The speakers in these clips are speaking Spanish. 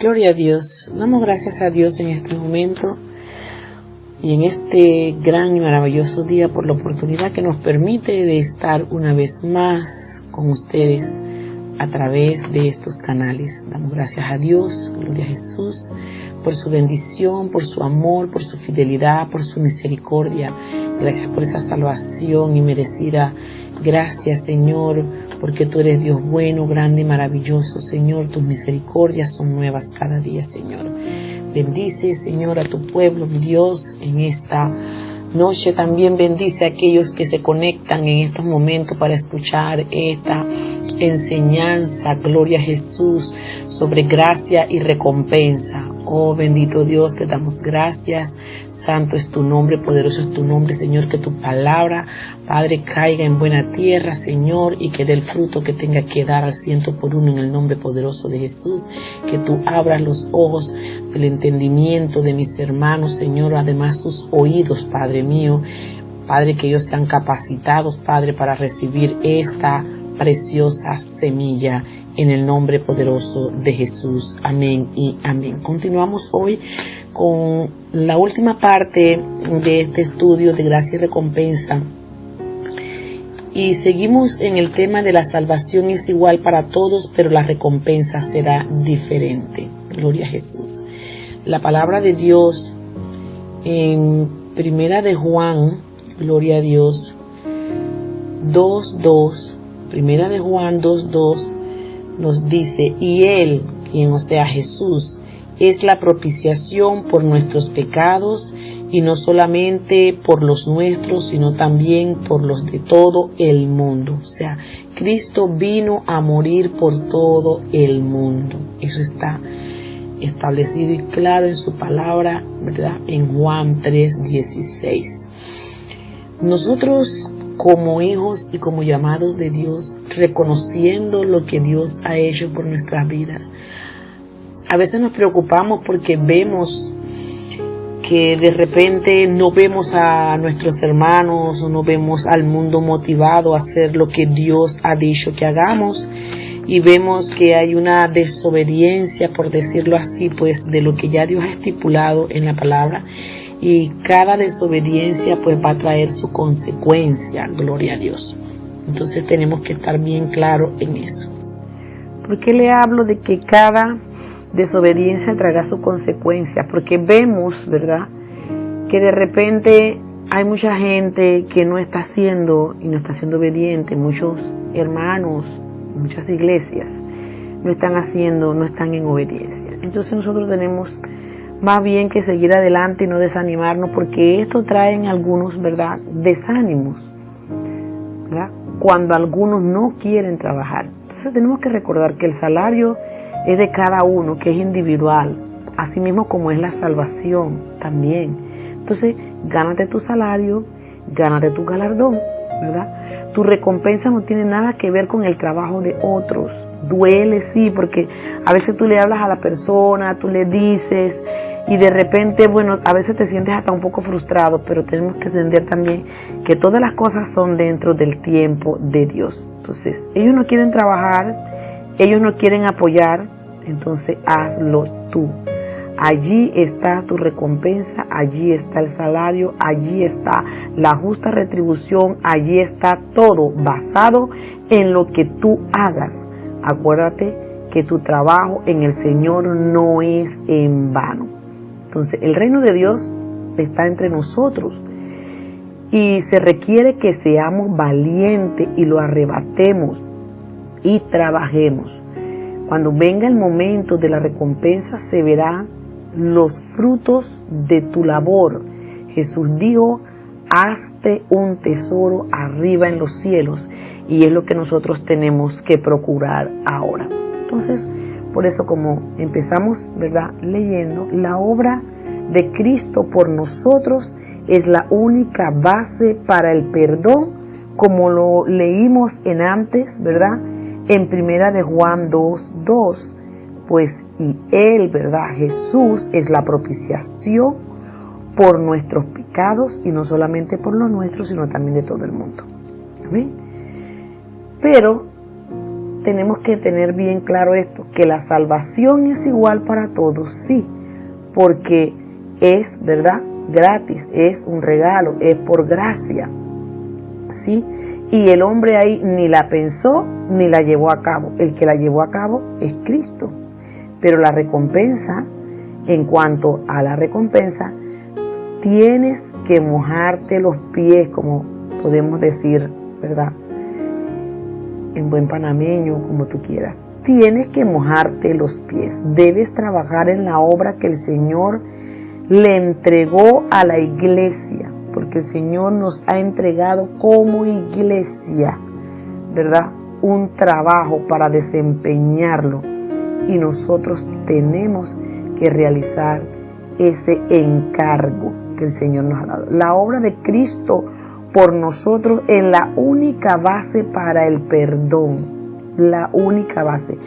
Gloria a Dios. Damos gracias a Dios en este momento y en este gran y maravilloso día por la oportunidad que nos permite de estar una vez más con ustedes a través de estos canales. Damos gracias a Dios, gloria a Jesús, por su bendición, por su amor, por su fidelidad, por su misericordia. Gracias por esa salvación inmerecida. Gracias, Señor, porque tú eres Dios bueno, grande y maravilloso, Señor. Tus misericordias son nuevas cada día, Señor. Bendice, Señor, a tu pueblo, mi Dios, en esta noche. También bendice a aquellos que se conectan en estos momentos para escuchar esta enseñanza, gloria a Jesús, sobre gracia y recompensa. Oh bendito Dios, te damos gracias. Santo es tu nombre, poderoso es tu nombre, Señor. Que tu palabra, Padre, caiga en buena tierra, Señor, y que dé el fruto que tenga que dar al 100% en el nombre poderoso de Jesús. Que tú abras los ojos del entendimiento de mis hermanos, Señor, además sus oídos, Padre mío. Padre, que ellos sean capacitados, Padre, para recibir esta preciosa semilla en el nombre poderoso de Jesús. Amén y amén. Continuamos hoy con la última parte de este estudio de gracia y recompensa. Y seguimos en el tema de la salvación es igual para todos, pero la recompensa será diferente. Gloria a Jesús. La palabra de Dios en Primera de Juan, gloria a Dios, 2:2, Primera de Juan 2:2 nos dice: y Él, quien o sea Jesús, es la propiciación por nuestros pecados, y no solamente por los nuestros, sino también por los de todo el mundo. O sea, Cristo vino a morir por todo el mundo. Eso está establecido y claro en su palabra, ¿verdad? En Juan 3:16. Nosotros, como hijos y como llamados de Dios, reconociendo lo que Dios ha hecho por nuestras vidas, a veces nos preocupamos porque vemos que de repente no vemos a nuestros hermanos o no vemos al mundo motivado a hacer lo que Dios ha dicho que hagamos, y vemos que hay una desobediencia, por decirlo así, pues de lo que ya Dios ha estipulado en la palabra. Y cada desobediencia pues va a traer su consecuencia, gloria a Dios. Entonces tenemos que estar bien claros en eso. ¿Por qué le hablo de que cada desobediencia traerá su consecuencia? Porque vemos, ¿verdad?, que de repente hay mucha gente que no está siendo obediente. Muchos hermanos, muchas iglesias no están en obediencia. Entonces nosotros tenemos más bien que seguir adelante y no desanimarnos, porque esto trae en algunos, ¿verdad?, desánimos, ¿verdad?, cuando algunos no quieren trabajar. Entonces tenemos que recordar que el salario es de cada uno, que es individual, así mismo como es la salvación también. Entonces, gánate tu salario, gánate tu galardón, ¿verdad? Tu recompensa no tiene nada que ver con el trabajo de otros. Duele, sí, porque a veces tú le hablas a la persona, tú le dices, y de repente, bueno, a veces te sientes hasta un poco frustrado, pero tenemos que entender también que todas las cosas son dentro del tiempo de Dios. Entonces, ellos no quieren trabajar, ellos no quieren apoyar, entonces hazlo tú. Allí está tu recompensa, allí está el salario, allí está la justa retribución, allí está todo basado en lo que tú hagas. Acuérdate que tu trabajo en el Señor no es en vano. Entonces, el reino de Dios está entre nosotros y se requiere que seamos valientes y lo arrebatemos y trabajemos. Cuando venga el momento de la recompensa, se verán los frutos de tu labor. Jesús dijo: hazte un tesoro arriba en los cielos, y es lo que nosotros tenemos que procurar ahora. Entonces, por eso, como empezamos, ¿verdad?, leyendo, la obra de Cristo por nosotros es la única base para el perdón, como lo leímos en antes, ¿verdad?, en Primera de Juan 2:2. Pues, y Él, ¿verdad?, Jesús es la propiciación por nuestros pecados, y no solamente por los nuestros, sino también de todo el mundo. ¿Amén? Pero tenemos que tener bien claro esto, que la salvación es igual para todos, sí, porque es, ¿verdad?, gratis, es un regalo, es por gracia, ¿sí? Y el hombre ahí ni la pensó ni la llevó a cabo. El que la llevó a cabo es Cristo. Pero la recompensa, en cuanto a la recompensa, tienes que mojarte los pies, como podemos decir, ¿verdad?, en buen panameño, como tú quieras. Tienes que mojarte los pies. Debes trabajar en la obra que el Señor le entregó a la iglesia, porque el Señor nos ha entregado como iglesia, ¿verdad?, un trabajo para desempeñarlo, y nosotros tenemos que realizar ese encargo que el Señor nos ha dado. La obra de Cristo por nosotros es la única base para el perdón, la única base.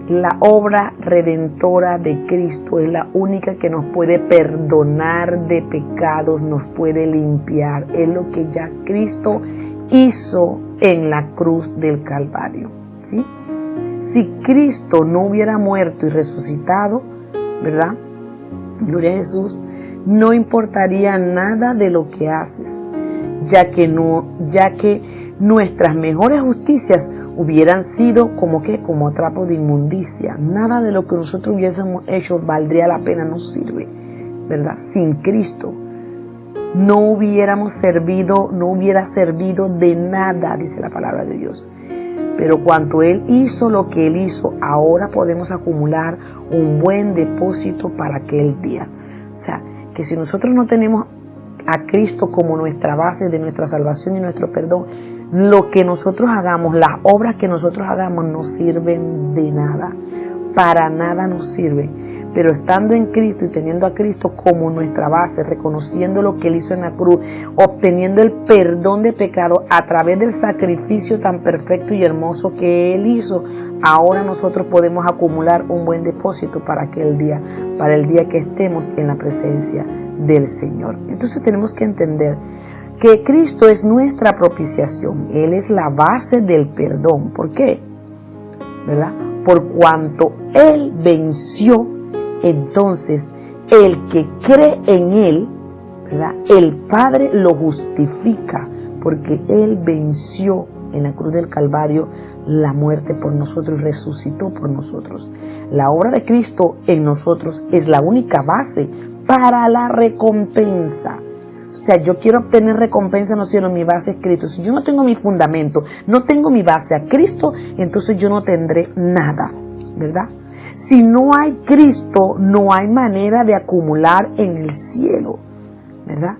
La obra redentora de Cristo es la única que nos puede perdonar de pecados, nos puede limpiar. Es lo que ya Cristo hizo en la cruz del Calvario, ¿sí? Si Cristo no hubiera muerto y resucitado, ¿verdad?, gloria a Jesús, no importaría nada de lo que haces, ya que nuestras mejores justicias hubieran sido como trapos de inmundicia. Nada de lo que nosotros hubiésemos hecho valdría la pena, no sirve, ¿verdad? Sin Cristo no hubiera servido de nada, dice la palabra de Dios. Pero cuando Él hizo lo que Él hizo, ahora podemos acumular un buen depósito para aquel día. O sea, que si nosotros no tenemos a Cristo como nuestra base de nuestra salvación y nuestro perdón, lo que nosotros hagamos, las obras que nosotros hagamos no sirven de nada, para nada nos sirven. Pero estando en Cristo y teniendo a Cristo como nuestra base, reconociendo lo que Él hizo en la cruz, obteniendo el perdón de pecado a través del sacrificio tan perfecto y hermoso que Él hizo, ahora nosotros podemos acumular un buen depósito para aquel día, para el día que estemos en la presencia del Señor. Entonces tenemos que entender que Cristo es nuestra propiciación. Él es la base del perdón. ¿Por qué? ¿Verdad? Por cuanto Él venció, entonces el que cree en Él, ¿verdad?, el Padre lo justifica, porque Él venció en la cruz del Calvario la muerte por nosotros, resucitó por nosotros. La obra de Cristo en nosotros es la única base para la recompensa. O sea, yo quiero obtener recompensa, no sino mi base es Cristo. Si yo no tengo mi fundamento, no tengo mi base a Cristo, entonces yo no tendré nada, ¿verdad? Si no hay Cristo, no hay manera de acumular en el cielo, ¿verdad?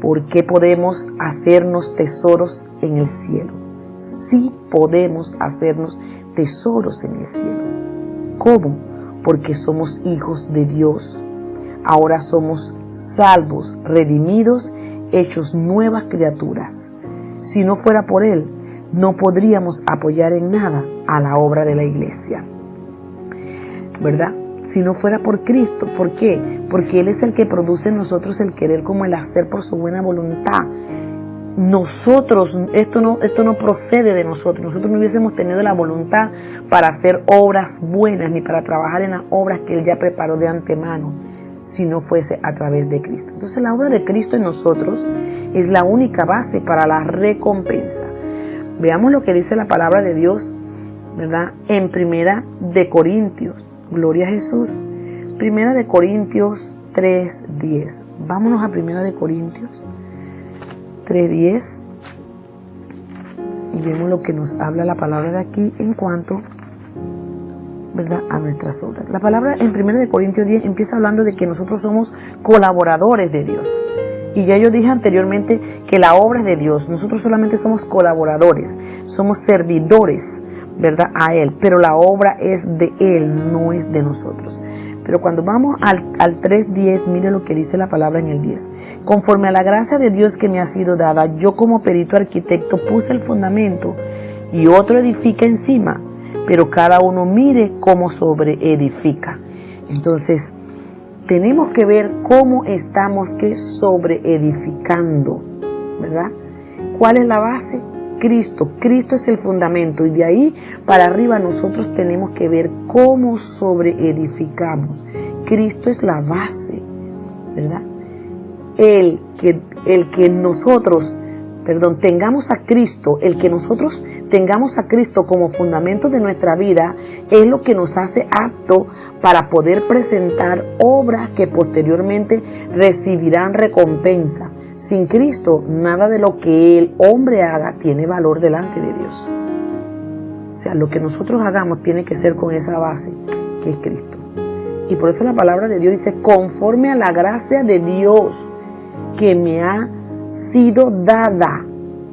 ¿Por qué podemos hacernos tesoros en el cielo? Sí podemos hacernos tesoros en el cielo. ¿Cómo? Porque somos hijos de Dios. Ahora somos salvos, redimidos, hechos nuevas criaturas. Si no fuera por Él, no podríamos apoyar en nada a la obra de la iglesia, ¿verdad? Si no fuera por Cristo. ¿Por qué? Porque Él es el que produce en nosotros el querer como el hacer por su buena voluntad. Nosotros, esto no procede de nosotros. Nosotros no hubiésemos tenido la voluntad para hacer obras buenas ni para trabajar en las obras que Él ya preparó de antemano, si no fuese a través de Cristo. Entonces la obra de Cristo en nosotros es la única base para la recompensa. Veamos lo que dice la palabra de Dios, ¿verdad?, en Primera de Corintios. Gloria a Jesús. Primera de Corintios 3:10. Vámonos a Primera de Corintios 3:10 y vemos lo que nos habla la palabra de aquí en cuanto, ¿verdad?, a nuestras obras. La palabra en 1 de Corintios 10 empieza hablando de que nosotros somos colaboradores de Dios. Y ya yo dije anteriormente que la obra es de Dios. Nosotros solamente somos colaboradores, somos servidores, ¿verdad?, a Él. Pero la obra es de Él, no es de nosotros. Pero cuando vamos al 3:10, mire lo que dice la palabra en el 10. Conforme a la gracia de Dios que me ha sido dada, yo como perito arquitecto puse el fundamento y otro edifica encima, pero cada uno mire cómo sobreedifica. Entonces, tenemos que ver cómo estamos sobreedificando, ¿verdad? ¿Cuál es la base? Cristo. Cristo es el fundamento y de ahí para arriba nosotros tenemos que ver cómo sobreedificamos. Cristo es la base, ¿verdad? El que nosotros tengamos a Cristo, el que nosotros tengamos a Cristo como fundamento de nuestra vida es lo que nos hace apto para poder presentar obras que posteriormente recibirán recompensa. Sin Cristo, nada de lo que el hombre haga tiene valor delante de Dios. O sea, lo que nosotros hagamos tiene que ser con esa base que es Cristo. Y por eso la palabra de Dios dice, conforme a la gracia de Dios que me ha sido dada,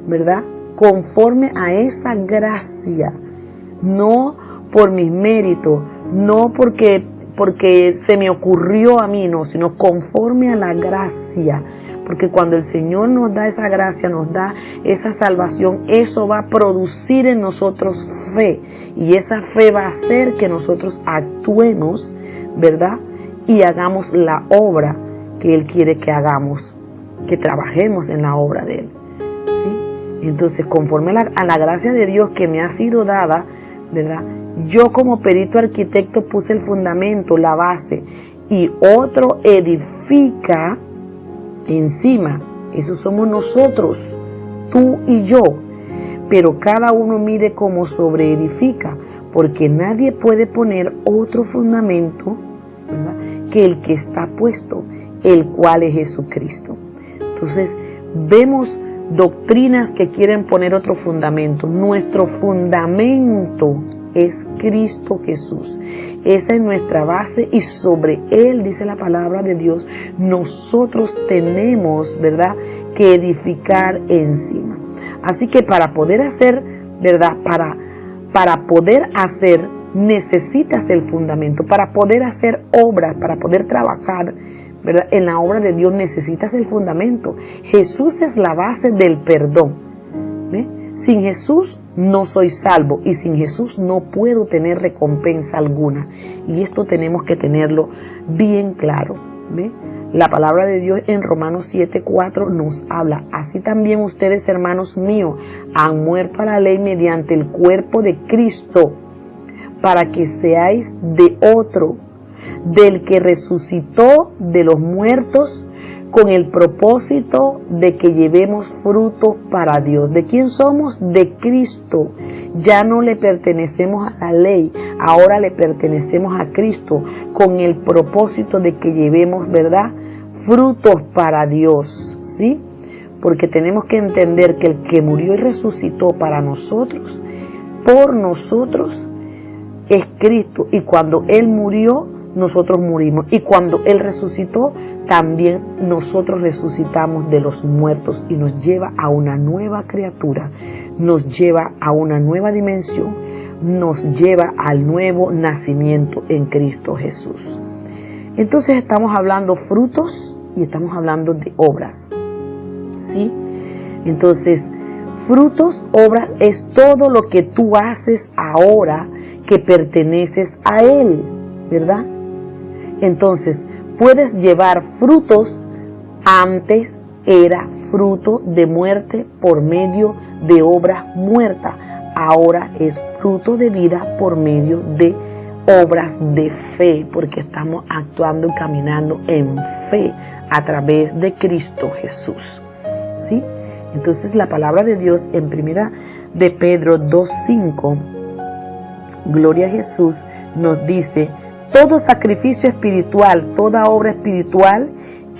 ¿verdad? Conforme a esa gracia, no por mis méritos, no porque se me ocurrió a mí, no, sino conforme a la gracia. Porque cuando el Señor nos da esa gracia, nos da esa salvación, eso va a producir en nosotros fe. Y esa fe va a hacer que nosotros actuemos, ¿verdad? Y hagamos la obra que Él quiere que hagamos, que trabajemos en la obra de Él, ¿sí? Entonces, conforme a la gracia de Dios que me ha sido dada, ¿verdad? Yo como perito arquitecto puse el fundamento, la base, y otro edifica encima. Eso somos nosotros, tú y yo. Pero cada uno mire cómo sobreedifica, porque nadie puede poner otro fundamento, ¿verdad?, que el que está puesto, el cual es Jesucristo. Entonces, vemos doctrinas que quieren poner otro fundamento. Nuestro fundamento es Cristo Jesús. Esa es nuestra base y sobre Él, dice la palabra de Dios, nosotros tenemos, ¿verdad?, que edificar encima. Así que para poder hacer, ¿verdad?, para poder hacer, necesitas el fundamento. Para poder hacer obras, para poder trabajar, ¿verdad?, en la obra de Dios necesitas el fundamento. Jesús es la base del perdón. ¿Ve? Sin Jesús no soy salvo y sin Jesús no puedo tener recompensa alguna. Y esto tenemos que tenerlo bien claro. ¿Ve? La palabra de Dios en Romanos 7:4 nos habla. Así también ustedes, hermanos míos, han muerto a la ley mediante el cuerpo de Cristo, para que seáis de otro, del que resucitó de los muertos, con el propósito de que llevemos fruto para Dios. ¿De quién somos? De Cristo. Ya no le pertenecemos a la ley, ahora le pertenecemos a Cristo, con el propósito de que llevemos, ¿verdad?, frutos para Dios, ¿sí? Porque tenemos que entender que el que murió y resucitó para nosotros, por nosotros, es Cristo. Y cuando Él murió, nosotros murimos. Y cuando Él resucitó, también nosotros resucitamos de los muertos y nos lleva a una nueva criatura, nos lleva a una nueva dimensión, nos lleva al nuevo nacimiento en Cristo Jesús. Entonces estamos hablando frutos y estamos hablando de obras, ¿sí? Entonces, frutos, obras, es todo lo que tú haces ahora que perteneces a Él, ¿verdad? Entonces, puedes llevar frutos. Antes era fruto de muerte por medio de obras muertas. Ahora es fruto de vida por medio de obras de fe, porque estamos actuando y caminando en fe a través de Cristo Jesús, ¿sí? Entonces la palabra de Dios en primera de Pedro 2:5, gloria a Jesús, nos dice: todo sacrificio espiritual, toda obra espiritual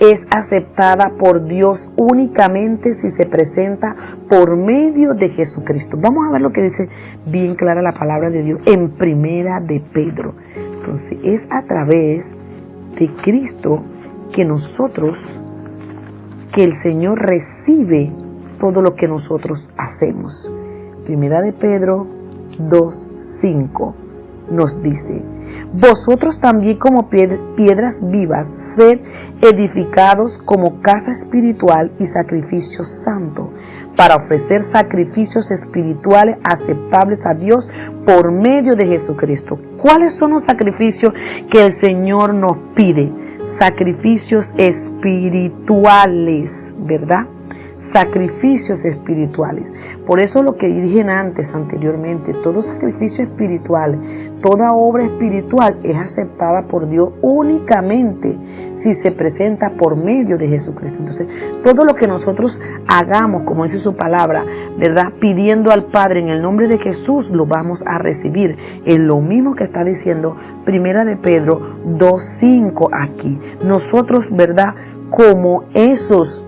es aceptada por Dios únicamente si se presenta por medio de Jesucristo. Vamos a ver lo que dice bien clara la palabra de Dios en primera de Pedro. Entonces, es a través de Cristo que el Señor recibe todo lo que nosotros hacemos. Primera de Pedro 2:5 nos dice: vosotros también, como piedras vivas, sed edificados como casa espiritual y sacrificio santo, para ofrecer sacrificios espirituales aceptables a Dios por medio de Jesucristo. ¿Cuáles son los sacrificios que el Señor nos pide? Sacrificios espirituales, ¿verdad? sacrificios espirituales. Por eso lo que dije anteriormente, todo sacrificio espiritual, toda obra espiritual es aceptada por Dios únicamente si se presenta por medio de Jesucristo. Entonces, todo lo que nosotros hagamos, como dice su palabra, ¿verdad? Pidiendo al Padre en el nombre de Jesús, lo vamos a recibir. Es lo mismo que está diciendo Primera de Pedro 2:5 aquí. Nosotros, ¿verdad? Como esos,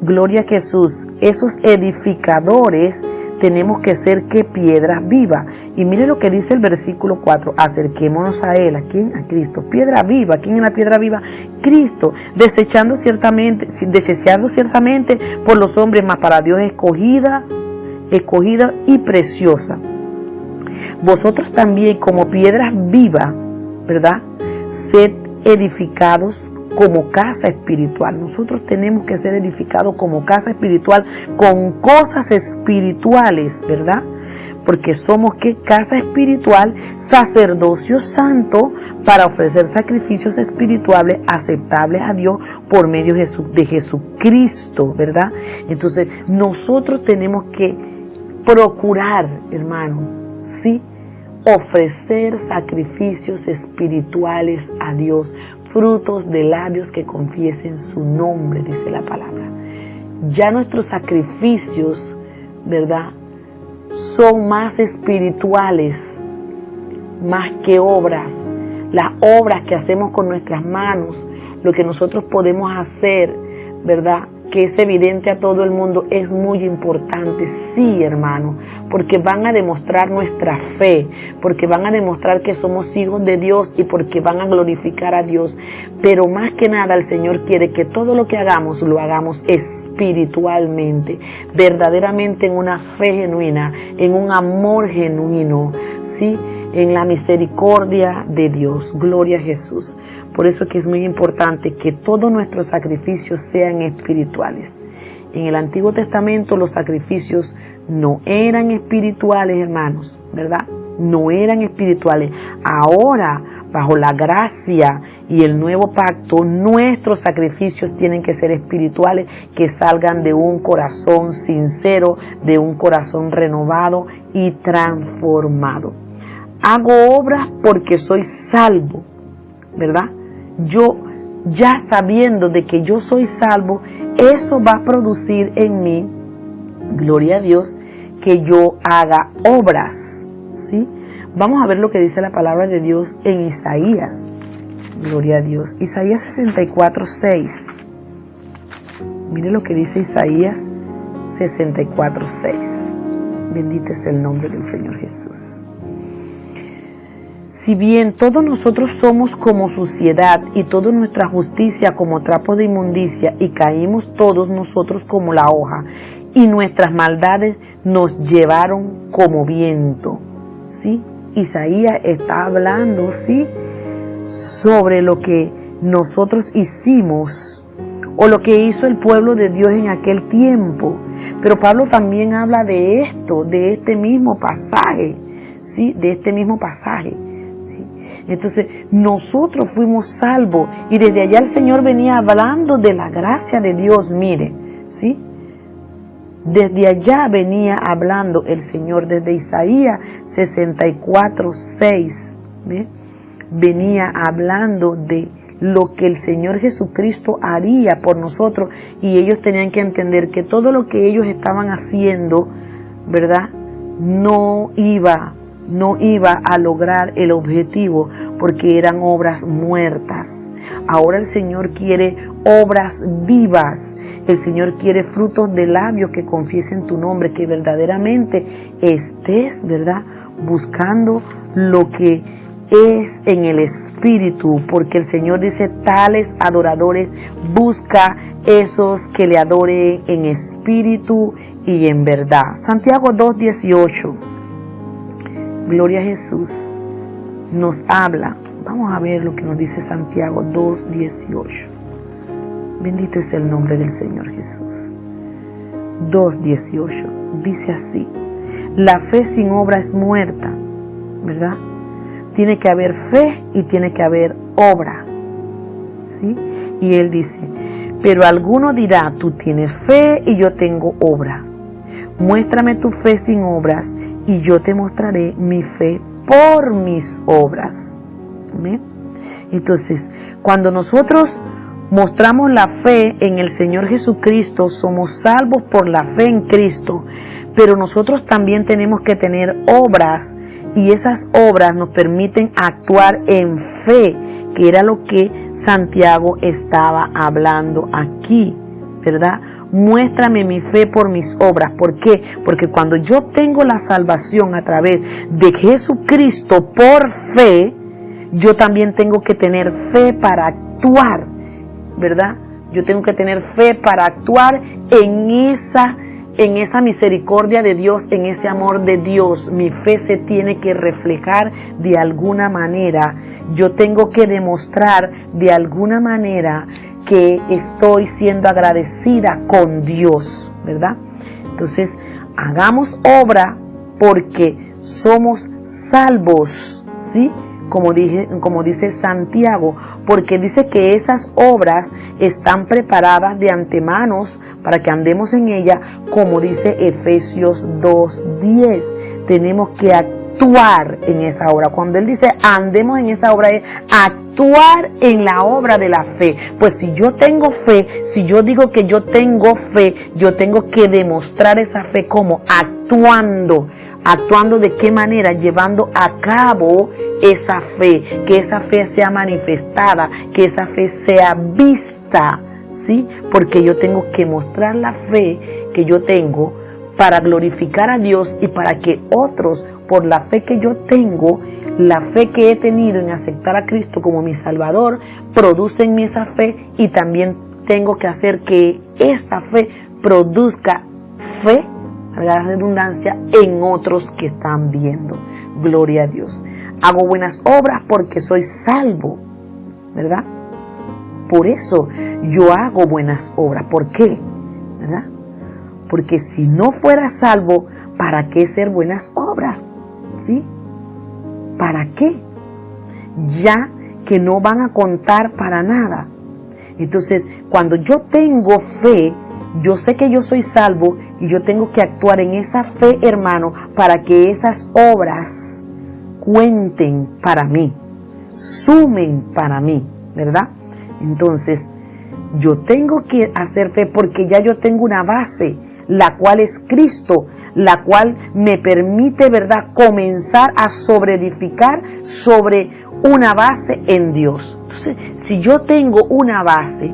gloria a Jesús, esos edificadores, tenemos que ser que piedras vivas. Y mire lo que dice el versículo 4, acerquémonos a Él. ¿A quién? A Cristo. Piedra viva. ¿Quién es la piedra viva? Cristo. Desechando ciertamente por los hombres, mas para Dios escogida y preciosa. Vosotros también como piedras vivas, ¿verdad? Sed edificados como casa espiritual. Nosotros tenemos que ser edificados como casa espiritual con cosas espirituales, ¿verdad? Porque somos ¿qué? Casa espiritual, sacerdocio santo, para ofrecer sacrificios espirituales aceptables a Dios por medio de Jesucristo, ¿verdad? Entonces nosotros tenemos que procurar, hermano, ¿sí? Ofrecer sacrificios espirituales a Dios, frutos de labios que confiesen su nombre, dice la palabra. Ya nuestros sacrificios, ¿verdad?, son más espirituales, más que obras. Las obras que hacemos con nuestras manos, lo que nosotros podemos hacer, ¿verdad?, que es evidente a todo el mundo, es muy importante, sí, hermano, porque van a demostrar nuestra fe, porque van a demostrar que somos hijos de Dios y porque van a glorificar a Dios. Pero más que nada el Señor quiere que todo lo que hagamos lo hagamos espiritualmente, verdaderamente en una fe genuina, en un amor genuino, ¿sí?, en la misericordia de Dios. Gloria a Jesús. Por eso que es muy importante que todos nuestros sacrificios sean espirituales. En el Antiguo Testamento los sacrificios no eran espirituales, hermanos, ¿verdad? No eran espirituales. Ahora, bajo la gracia y el nuevo pacto, nuestros sacrificios tienen que ser espirituales, que salgan de un corazón sincero, de un corazón renovado y transformado. Hago obras porque soy salvo, ¿verdad? Yo, ya sabiendo de que yo soy salvo, eso va a producir en mí, gloria a Dios, que yo haga obras, ¿sí? Vamos a ver lo que dice la palabra de Dios en Isaías, gloria a Dios. Isaías 64:6. Mire lo que dice Isaías 64:6. Bendito es el nombre del Señor Jesús. Si bien todos nosotros somos como suciedad y toda nuestra justicia como trapo de inmundicia, y caímos todos nosotros como la hoja, y nuestras maldades nos llevaron como viento, ¿sí? Isaías está hablando, ¿sí?, sobre lo que nosotros hicimos o lo que hizo el pueblo de Dios en aquel tiempo. Pero Pablo también habla de esto, de este mismo pasaje, ¿sí?, de este mismo pasaje. Entonces, nosotros fuimos salvos y desde allá el Señor venía hablando de la gracia de Dios, mire, ¿sí? Desde allá venía hablando el Señor, desde Isaías 64:6, ¿ve? Venía hablando de lo que el Señor Jesucristo haría por nosotros, y ellos tenían que entender que todo lo que ellos estaban haciendo, ¿verdad?, no iba a lograr el objetivo, porque eran obras muertas. Ahora el Señor quiere obras vivas. El Señor quiere frutos de labios que confiesen tu nombre, que verdaderamente estés, ¿verdad?, buscando lo que es en el Espíritu, porque el Señor dice, tales adoradores busca esos que le adoren en espíritu y en verdad. Santiago 2:18. Gloria a Jesús, nos habla. Vamos a ver lo que nos dice Santiago 2:18. Bendito es el nombre del Señor Jesús. 2:18 dice así: la fe sin obra es muerta, ¿verdad? Tiene que haber fe y tiene que haber obra, ¿sí? Y él dice: Pero alguno dirá, tú tienes fe y yo tengo obra. Muéstrame tu fe sin obras y yo te mostraré mi fe por mis obras. ¿Amén? Entonces, cuando nosotros mostramos la fe en el Señor Jesucristo, somos salvos por la fe en Cristo, pero nosotros también tenemos que tener obras, y esas obras nos permiten actuar en fe, que era lo que Santiago estaba hablando aquí, ¿verdad? Muéstrame mi fe por mis obras. ¿Por qué? Porque cuando yo tengo la salvación a través de Jesucristo por fe, yo también tengo que tener fe para actuar, ¿verdad? Yo tengo que tener fe para actuar en esa misericordia de Dios, en ese amor de Dios. Mi fe se tiene que reflejar de alguna manera. Yo tengo que demostrar de alguna manera que estoy siendo agradecida con Dios, ¿verdad? Entonces, hagamos obra porque somos salvos, ¿sí? Como dice Santiago, porque dice que esas obras están preparadas de antemano para que andemos en ella, como dice Efesios 2:10. Tenemos que actuar en esa obra. Cuando él dice andemos en esa obra, es actuar en la obra de la fe. Pues si yo tengo fe, si yo digo que yo tengo fe, yo tengo que demostrar esa fe como actuando. ¿Actuando de qué manera? Llevando a cabo esa fe, que esa fe sea manifestada, que esa fe sea vista, ¿sí? Porque yo tengo que mostrar la fe que yo tengo para glorificar a Dios y para que otros, por la fe que yo tengo, la fe que he tenido en aceptar a Cristo como mi Salvador, produce en mí esa fe, y también tengo que hacer que esta fe produzca fe, a la redundancia, en otros que están viendo. Gloria a Dios. Hago buenas obras porque soy salvo, ¿verdad? Por eso yo hago buenas obras. ¿Por qué? ¿Verdad? Porque si no fuera salvo, ¿para qué hacer buenas obras? ¿Sí? ¿Para qué? Ya que no van a contar para nada. Entonces, cuando yo tengo fe, yo sé que yo soy salvo y yo tengo que actuar en esa fe, hermano, para que esas obras cuenten para mí, sumen para mí, ¿verdad? Entonces, yo tengo que hacer fe porque ya yo tengo una base, la cual es Cristo, la cual me permite, ¿verdad?, comenzar a sobreedificar sobre una base en Dios. Entonces, si yo tengo una base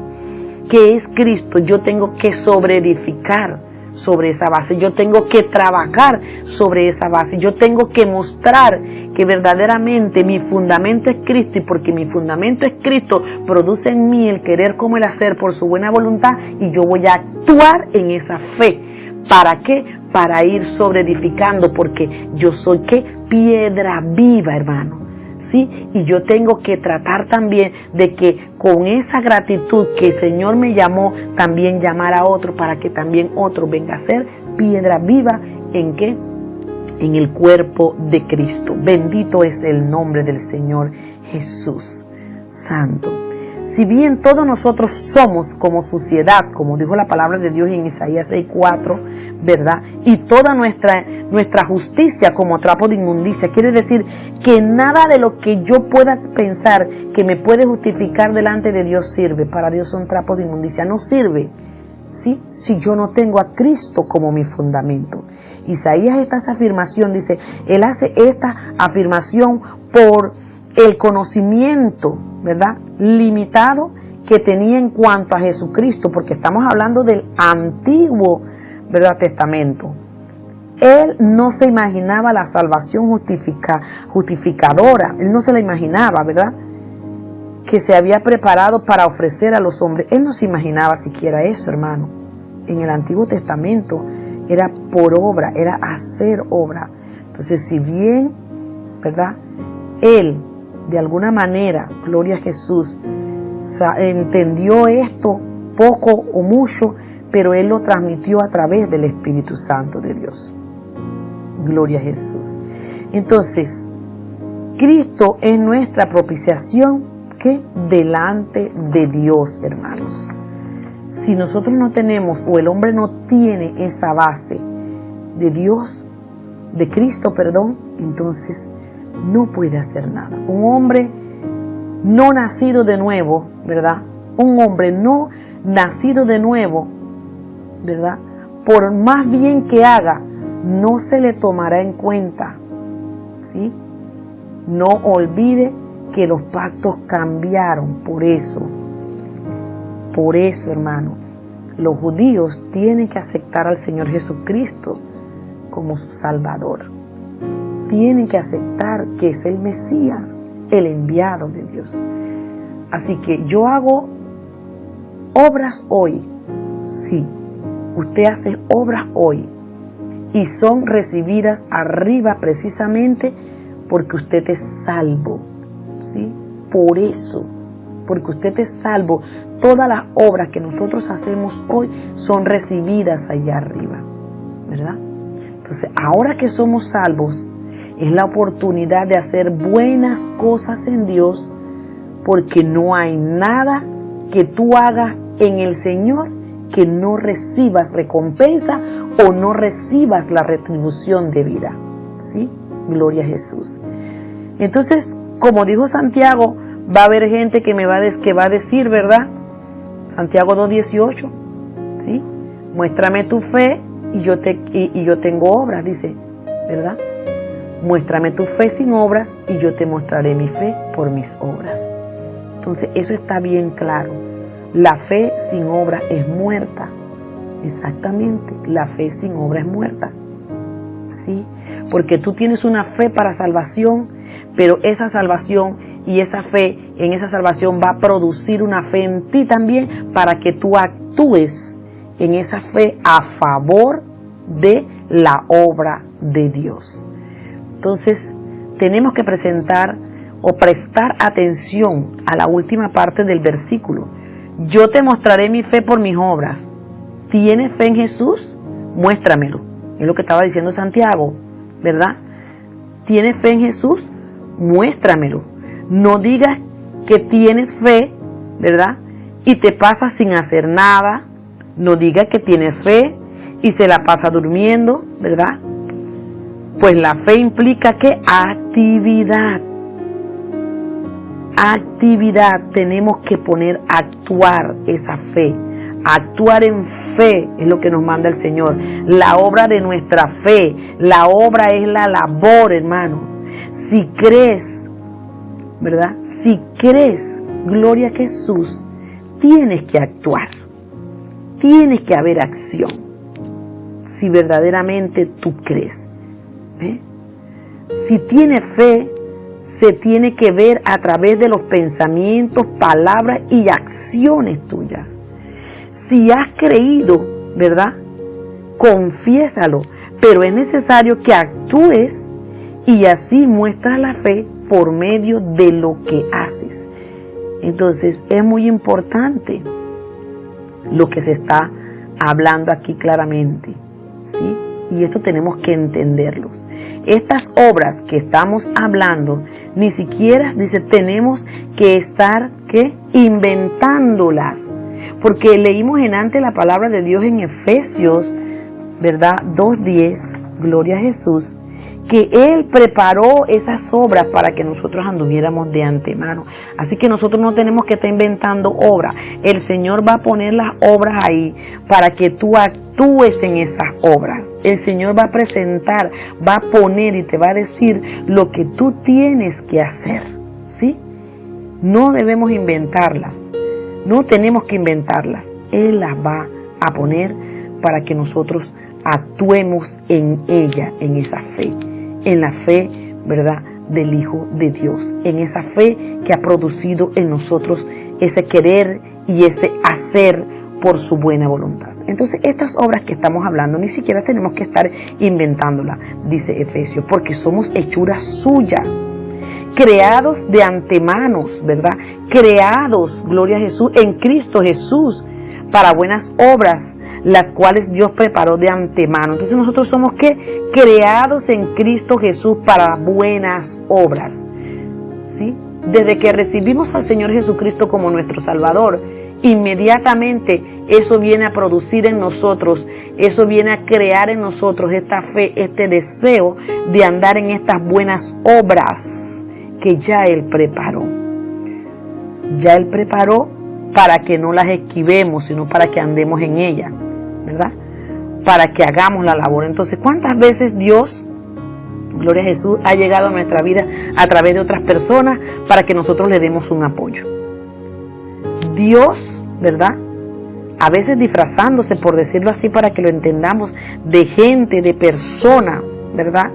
que es Cristo, yo tengo que sobreedificar sobre esa base, yo tengo que trabajar sobre esa base, yo tengo que mostrar que verdaderamente mi fundamento es Cristo, y porque mi fundamento es Cristo, produce en mí el querer como el hacer por su buena voluntad, y yo voy a actuar en esa fe. ¿Para qué? Para ir sobreedificando, porque yo soy, ¿qué? Piedra viva, hermano. ¿Sí? Y yo tengo que tratar también de que con esa gratitud que el Señor me llamó, también llamar a otro para que también otro venga a ser piedra viva. ¿En qué? En el cuerpo de Cristo. Bendito es el nombre del Señor Jesús. Santo. Si bien todos nosotros somos como suciedad, como dijo la palabra de Dios en Isaías 6:4, ¿verdad? Y toda nuestra justicia como trapo de inmundicia. Quiere decir que nada de lo que yo pueda pensar que me puede justificar delante de Dios sirve. Para Dios son trapos de inmundicia. No sirve, ¿sí? Si yo no tengo a Cristo como mi fundamento. Isaías, esta afirmación, dice, él hace esta afirmación por el conocimiento, ¿verdad?, limitado que tenía en cuanto a Jesucristo, porque estamos hablando del Antiguo, ¿verdad?, Testamento. Él no se imaginaba la salvación justificadora, él no se la imaginaba, ¿verdad?, que se había preparado para ofrecer a los hombres. Él no se imaginaba siquiera eso, hermano. En el Antiguo Testamento era por obra, era hacer obra. Entonces, si bien, ¿verdad?, él de alguna manera, gloria a Jesús, entendió esto poco o mucho, pero él lo transmitió a través del Espíritu Santo de Dios. Gloria a Jesús. Entonces, Cristo es nuestra propiciación, ¿qué? Delante de Dios, hermanos. si nosotros no tenemos, o el hombre no tiene esa base de Dios, de Cristo, perdón, entonces no puede hacer nada. Un hombre no nacido de nuevo, ¿verdad? Un hombre no nacido de nuevo, ¿verdad? Por más bien que haga, no se le tomará en cuenta, ¿sí? No olvide que los pactos cambiaron. Por eso, hermano, los judíos tienen que aceptar al Señor Jesucristo como su Salvador. Tienen que aceptar que es el Mesías, el enviado de Dios. Así que yo hago obras hoy. Sí, usted hace obras hoy y son recibidas arriba precisamente porque usted es salvo. ¿Sí? Por eso, porque usted es salvo, todas las obras que nosotros hacemos hoy son recibidas allá arriba, ¿verdad? Entonces, ahora que somos salvos, es la oportunidad de hacer buenas cosas en Dios, porque no hay nada que tú hagas en el Señor que no recibas recompensa o no recibas la retribución de vida. ¿Sí? Gloria a Jesús. Entonces, como dijo Santiago, va a haber gente que va a decir, ¿verdad? Santiago 2:18, ¿sí? Muéstrame tu fe y yo tengo obras, dice, ¿verdad? Muéstrame tu fe sin obras y yo te mostraré mi fe por mis obras. Entonces, eso está bien claro. La fe sin obra es muerta. Exactamente, la fe sin obra es muerta. ¿Sí? Porque tú tienes una fe para salvación, pero esa salvación y esa fe en esa salvación va a producir una fe en ti también para que tú actúes en esa fe a favor de la obra de Dios. Entonces, tenemos que prestar atención a la última parte del versículo. Yo te mostraré mi fe por mis obras. ¿Tienes fe en Jesús? Muéstramelo. Es lo que estaba diciendo Santiago, ¿verdad? ¿Tienes fe en Jesús? Muéstramelo. No digas que tienes fe, ¿verdad? Y te pasas sin hacer nada. No digas que tienes fe y se la pasa durmiendo, ¿verdad? Pues la fe implica que actividad. Actividad, tenemos que poner a actuar esa fe. Actuar en fe es lo que nos manda el Señor. La obra de nuestra fe, la obra es la labor, hermano. Si crees, ¿verdad? Si crees, gloria a Jesús, tienes que actuar. Tienes que haber acción. Si verdaderamente tú crees. Si tienes fe, se tiene que ver a través de los pensamientos, palabras y acciones tuyas. Si has creído, ¿verdad? Confiésalo, pero es necesario que actúes y así muestras la fe por medio de lo que haces. Entonces, es muy importante lo que se está hablando aquí claramente, ¿sí? Y esto tenemos que entenderlos. Estas obras que estamos hablando, ni siquiera, dice, tenemos que estar, ¿qué? Inventándolas. Porque leímos en antes la palabra de Dios en Efesios, ¿verdad? 2:10, gloria a Jesús, que Él preparó esas obras para que nosotros anduviéramos de antemano. Así que nosotros no tenemos que estar inventando obras. El Señor va a poner las obras ahí para que tú actúes en esas obras. El Señor va a presentar, va a poner y te va a decir lo que tú tienes que hacer, ¿sí? No debemos inventarlas. No tenemos que inventarlas. Él las va a poner para que nosotros actuemos en ella, en esa fe. En la fe, ¿verdad?, del Hijo de Dios. En esa fe que ha producido en nosotros ese querer y ese hacer por su buena voluntad. Entonces, estas obras que estamos hablando, ni siquiera tenemos que estar inventándolas, dice Efesios, porque somos hechura suya. Creados de antemano, ¿verdad? Creados, gloria a Jesús, en Cristo Jesús, para buenas obras, las cuales Dios preparó de antemano. Entonces nosotros somos, ¿qué? Creados en Cristo Jesús para buenas obras, ¿sí? Desde que recibimos al Señor Jesucristo como nuestro Salvador, inmediatamente eso viene a producir en nosotros, eso viene a crear en nosotros esta fe, este deseo de andar en estas buenas obras que ya Él preparó. Ya Él preparó para que no las esquivemos, sino para que andemos en ellas, ¿verdad? Para que hagamos la labor. Entonces, ¿cuántas veces Dios, gloria a Jesús, ha llegado a nuestra vida a través de otras personas para que nosotros le demos un apoyo? Dios, ¿verdad? A veces disfrazándose, por decirlo así, para que lo entendamos, de gente, de persona, ¿verdad?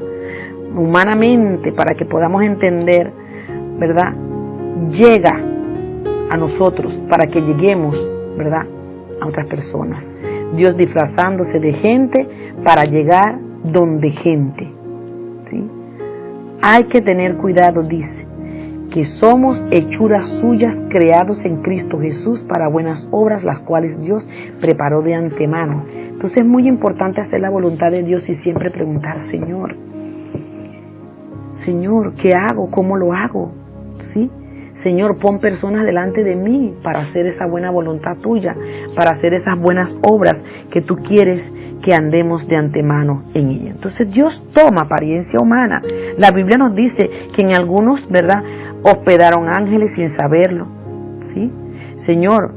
Humanamente, para que podamos entender, ¿verdad? Llega a nosotros para que lleguemos, ¿verdad?, a otras personas. Dios disfrazándose de gente para llegar donde gente, ¿sí? Hay que tener cuidado, dice, que somos hechuras suyas, creados en Cristo Jesús para buenas obras, las cuales Dios preparó de antemano. Entonces es muy importante hacer la voluntad de Dios y siempre preguntar, Señor, ¿qué hago? ¿Cómo lo hago? ¿Sí? Señor, pon personas delante de mí para hacer esa buena voluntad tuya, para hacer esas buenas obras que tú quieres que andemos de antemano en ella. Entonces Dios toma apariencia humana. La Biblia nos dice que en algunos, ¿verdad?, hospedaron ángeles sin saberlo, ¿sí? Señor,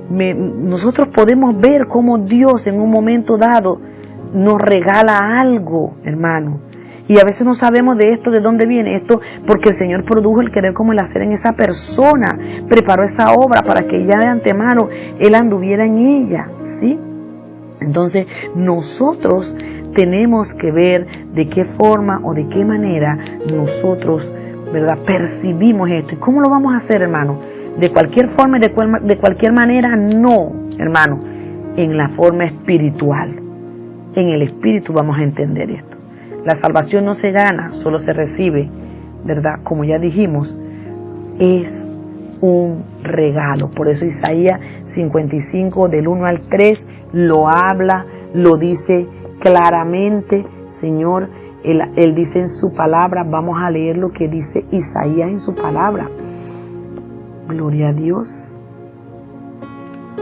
nosotros podemos ver cómo Dios en un momento dado nos regala algo, hermano. Y a veces no sabemos de esto, de dónde viene esto, porque el Señor produjo el querer como el hacer en esa persona, preparó esa obra para que ya de antemano Él anduviera en ella, ¿sí? Entonces nosotros tenemos que ver de qué forma o de qué manera nosotros, ¿verdad?, percibimos esto. ¿Y cómo lo vamos a hacer, hermano? De cualquier forma y de cualquier manera, no, hermano, en la forma espiritual. En el espíritu vamos a entender esto. La salvación no se gana, solo se recibe, ¿verdad? Como ya dijimos, es un regalo. Por eso Isaías 55 del 1 al 3 lo habla, lo dice claramente. Señor, él dice en su palabra, vamos a leer lo que dice Isaías en su palabra. Gloria a Dios.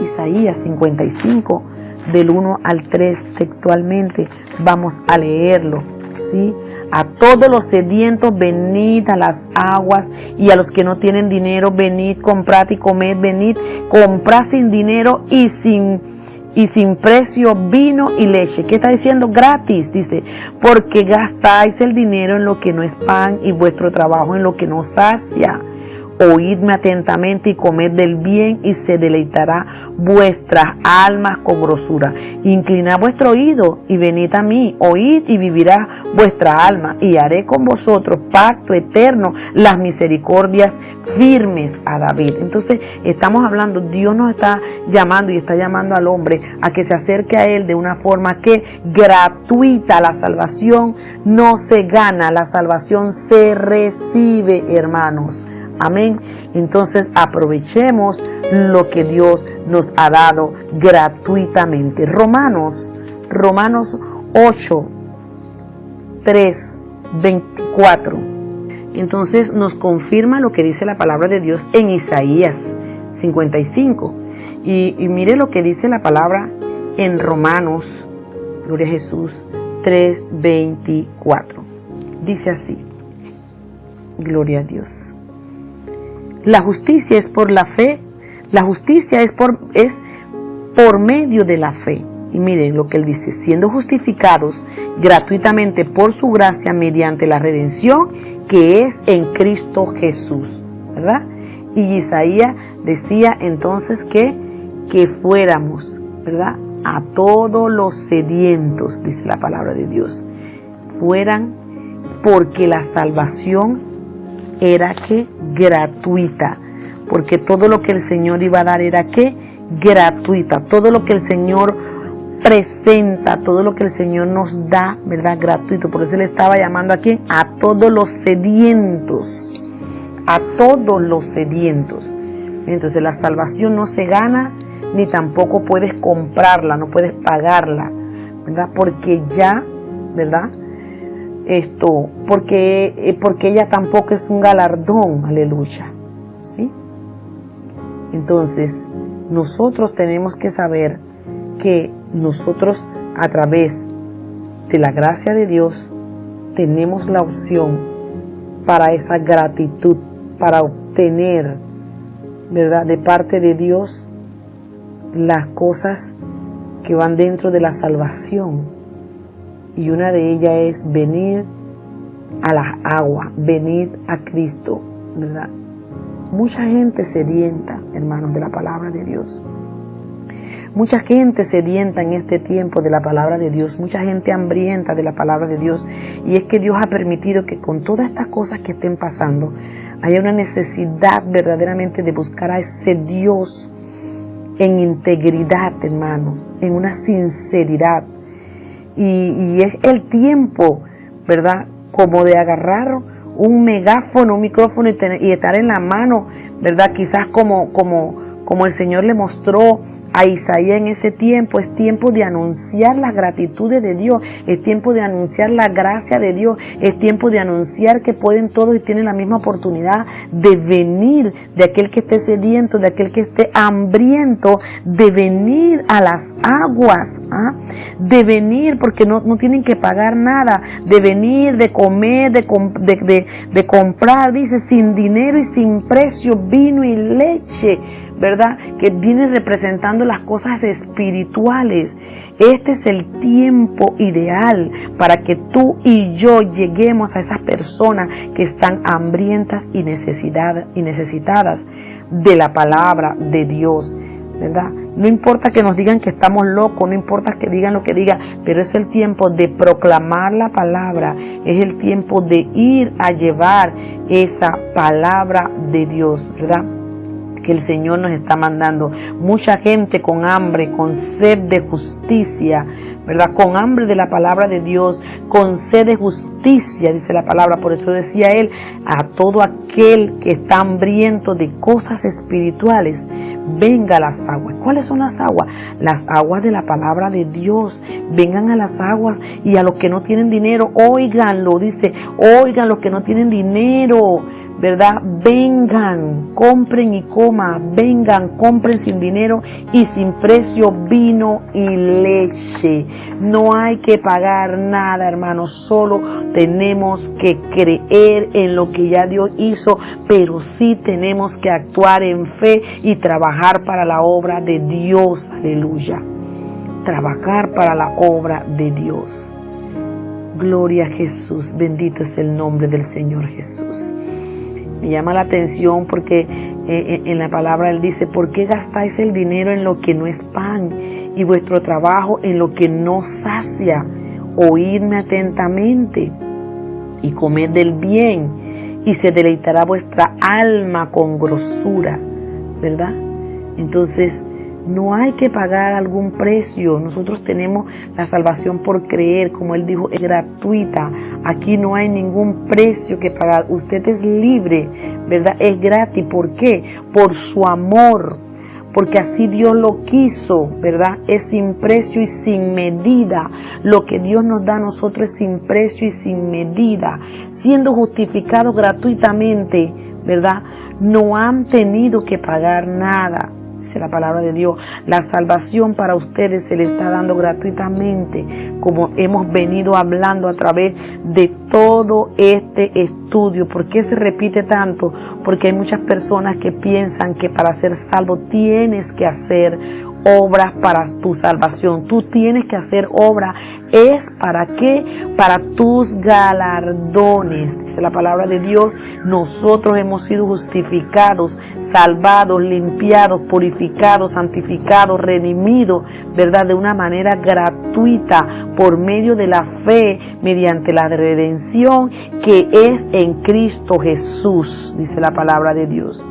Isaías 55 del 1 al 3 textualmente, vamos a leerlo. ¿Sí? A todos los sedientos, venid a las aguas, y a los que no tienen dinero, venid, comprad y comed, venid, comprad sin dinero y sin precio vino y leche. ¿Qué está diciendo? Gratis, dice, porque gastáis el dinero en lo que no es pan y vuestro trabajo en lo que no sacia. Oídme atentamente y comed del bien, y se deleitará vuestras almas con grosura. Inclinad vuestro oído y venid a mí, oíd y vivirá vuestra alma, y haré con vosotros pacto eterno, las misericordias firmes a David. Entonces estamos hablando, Dios nos está llamando y está llamando al hombre a que se acerque a Él de una forma que gratuita. La salvación no se gana, la salvación se recibe, hermanos. Amén. Entonces aprovechemos lo que Dios nos ha dado gratuitamente. Romanos 8, 3, 24. Entonces nos confirma lo que dice la palabra de Dios en Isaías 55. Y mire lo que dice la palabra en Romanos, gloria a Jesús, 3, 24. Dice así, gloria a Dios. La justicia es por la fe, la justicia es por medio de la fe. Y miren lo que él dice, siendo justificados gratuitamente por su gracia mediante la redención que es en Cristo Jesús, ¿verdad? Y Isaías decía entonces que fuéramos, ¿verdad?, a todos los sedientos, dice la palabra de Dios, fueran, porque la salvación era que gratuita, porque todo lo que el Señor iba a dar era que gratuita, todo lo que el Señor presenta, todo lo que el Señor nos da, ¿verdad?, gratuito. Por eso Él estaba llamando aquí a todos los sedientos, a todos los sedientos. Entonces la salvación no se gana, ni tampoco puedes comprarla, no puedes pagarla, ¿verdad?, porque ya, ¿verdad?, porque ella tampoco es un galardón, aleluya, ¿sí? Entonces, nosotros tenemos que saber que nosotros, a través de la gracia de Dios, tenemos la opción para esa gratitud, para obtener, ¿verdad?, de parte de Dios las cosas que van dentro de la salvación. Y una de ellas es venir a las aguas, venir a Cristo, ¿verdad? Mucha gente sedienta, hermanos, de la palabra de Dios. Mucha gente sedienta en este tiempo de la palabra de Dios. Mucha gente hambrienta de la palabra de Dios. Y es que Dios ha permitido que con todas estas cosas que estén pasando, haya una necesidad verdaderamente de buscar a ese Dios en integridad, hermanos, en una sinceridad. Y es el tiempo, ¿verdad?, como de agarrar un megáfono, un micrófono y estar en la mano, ¿verdad? Quizás como el Señor le mostró a Isaías en ese tiempo. Es tiempo de anunciar las gratitudes de Dios, es tiempo de anunciar la gracia de Dios, es tiempo de anunciar que pueden todos y tienen la misma oportunidad de venir, de aquel que esté sediento, de aquel que esté hambriento, de venir a las aguas, de venir, porque no tienen que pagar nada, de venir, de comer, de comprar, dice, sin dinero y sin precio, vino y leche, ¿verdad?, que viene representando las cosas espirituales. Este es el tiempo ideal para que tú y yo lleguemos a esas personas que están hambrientas y necesitadas de la palabra de Dios, ¿verdad? No importa que nos digan que estamos locos, no importa que digan lo que digan, pero es el tiempo de proclamar la palabra, es el tiempo de ir a llevar esa palabra de Dios, ¿verdad?, que el Señor nos está mandando. Mucha gente con hambre, con sed de justicia, ¿verdad?, con hambre de la palabra de Dios, con sed de justicia, dice la palabra. Por eso decía él, a todo aquel que está hambriento de cosas espirituales, venga a las aguas. ¿Cuáles son las aguas? Las aguas de la palabra de Dios. Vengan a las aguas. Y a los que no tienen dinero, óiganlo, dice, oigan los que no tienen dinero, ¿verdad? Vengan, compren y coman, vengan, compren sin dinero y sin precio vino y leche. No hay que pagar nada, hermanos, solo tenemos que creer en lo que ya Dios hizo, pero sí tenemos que actuar en fe y trabajar para la obra de Dios, aleluya. Trabajar para la obra de Dios. Gloria a Jesús, bendito es el nombre del Señor Jesús. Me llama la atención porque en la palabra él dice, ¿por qué gastáis el dinero en lo que no es pan y vuestro trabajo en lo que no sacia? Oídme atentamente y comed del bien y se deleitará vuestra alma con grosura, ¿verdad? Entonces, no hay que pagar algún precio. Nosotros tenemos la salvación por creer, como él dijo, es gratuita. Aquí no hay ningún precio que pagar. Usted es libre, ¿verdad? Es gratis. ¿Por qué? Por su amor. Porque así Dios lo quiso, ¿verdad? Es sin precio y sin medida. Lo que Dios nos da a nosotros es sin precio y sin medida. Siendo justificados gratuitamente, ¿verdad? No han tenido que pagar nada. Dice la palabra de Dios, la salvación para ustedes se le está dando gratuitamente, como hemos venido hablando a través de todo este estudio. ¿Por qué se repite tanto? Porque hay muchas personas que piensan que para ser salvo tienes que hacer obras para tu salvación. Tú tienes que hacer obra. ¿Es para qué? Para tus galardones. Dice la palabra de Dios, nosotros hemos sido justificados, salvados, limpiados, purificados, santificados, redimidos, ¿verdad? De una manera gratuita por medio de la fe, mediante la redención que es en Cristo Jesús, dice la palabra de Dios.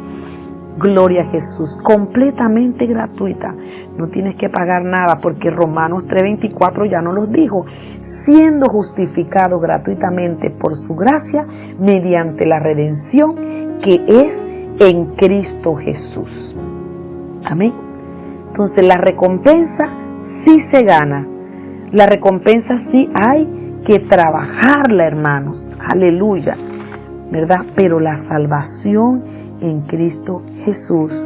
Gloria a Jesús, completamente gratuita. No tienes que pagar nada porque Romanos 3:24 ya nos lo dijo. Siendo justificados gratuitamente por su gracia mediante la redención que es en Cristo Jesús. Amén. Entonces la recompensa sí se gana. La recompensa sí hay que trabajarla, hermanos. Aleluya. ¿Verdad? Pero la salvación en Cristo Jesús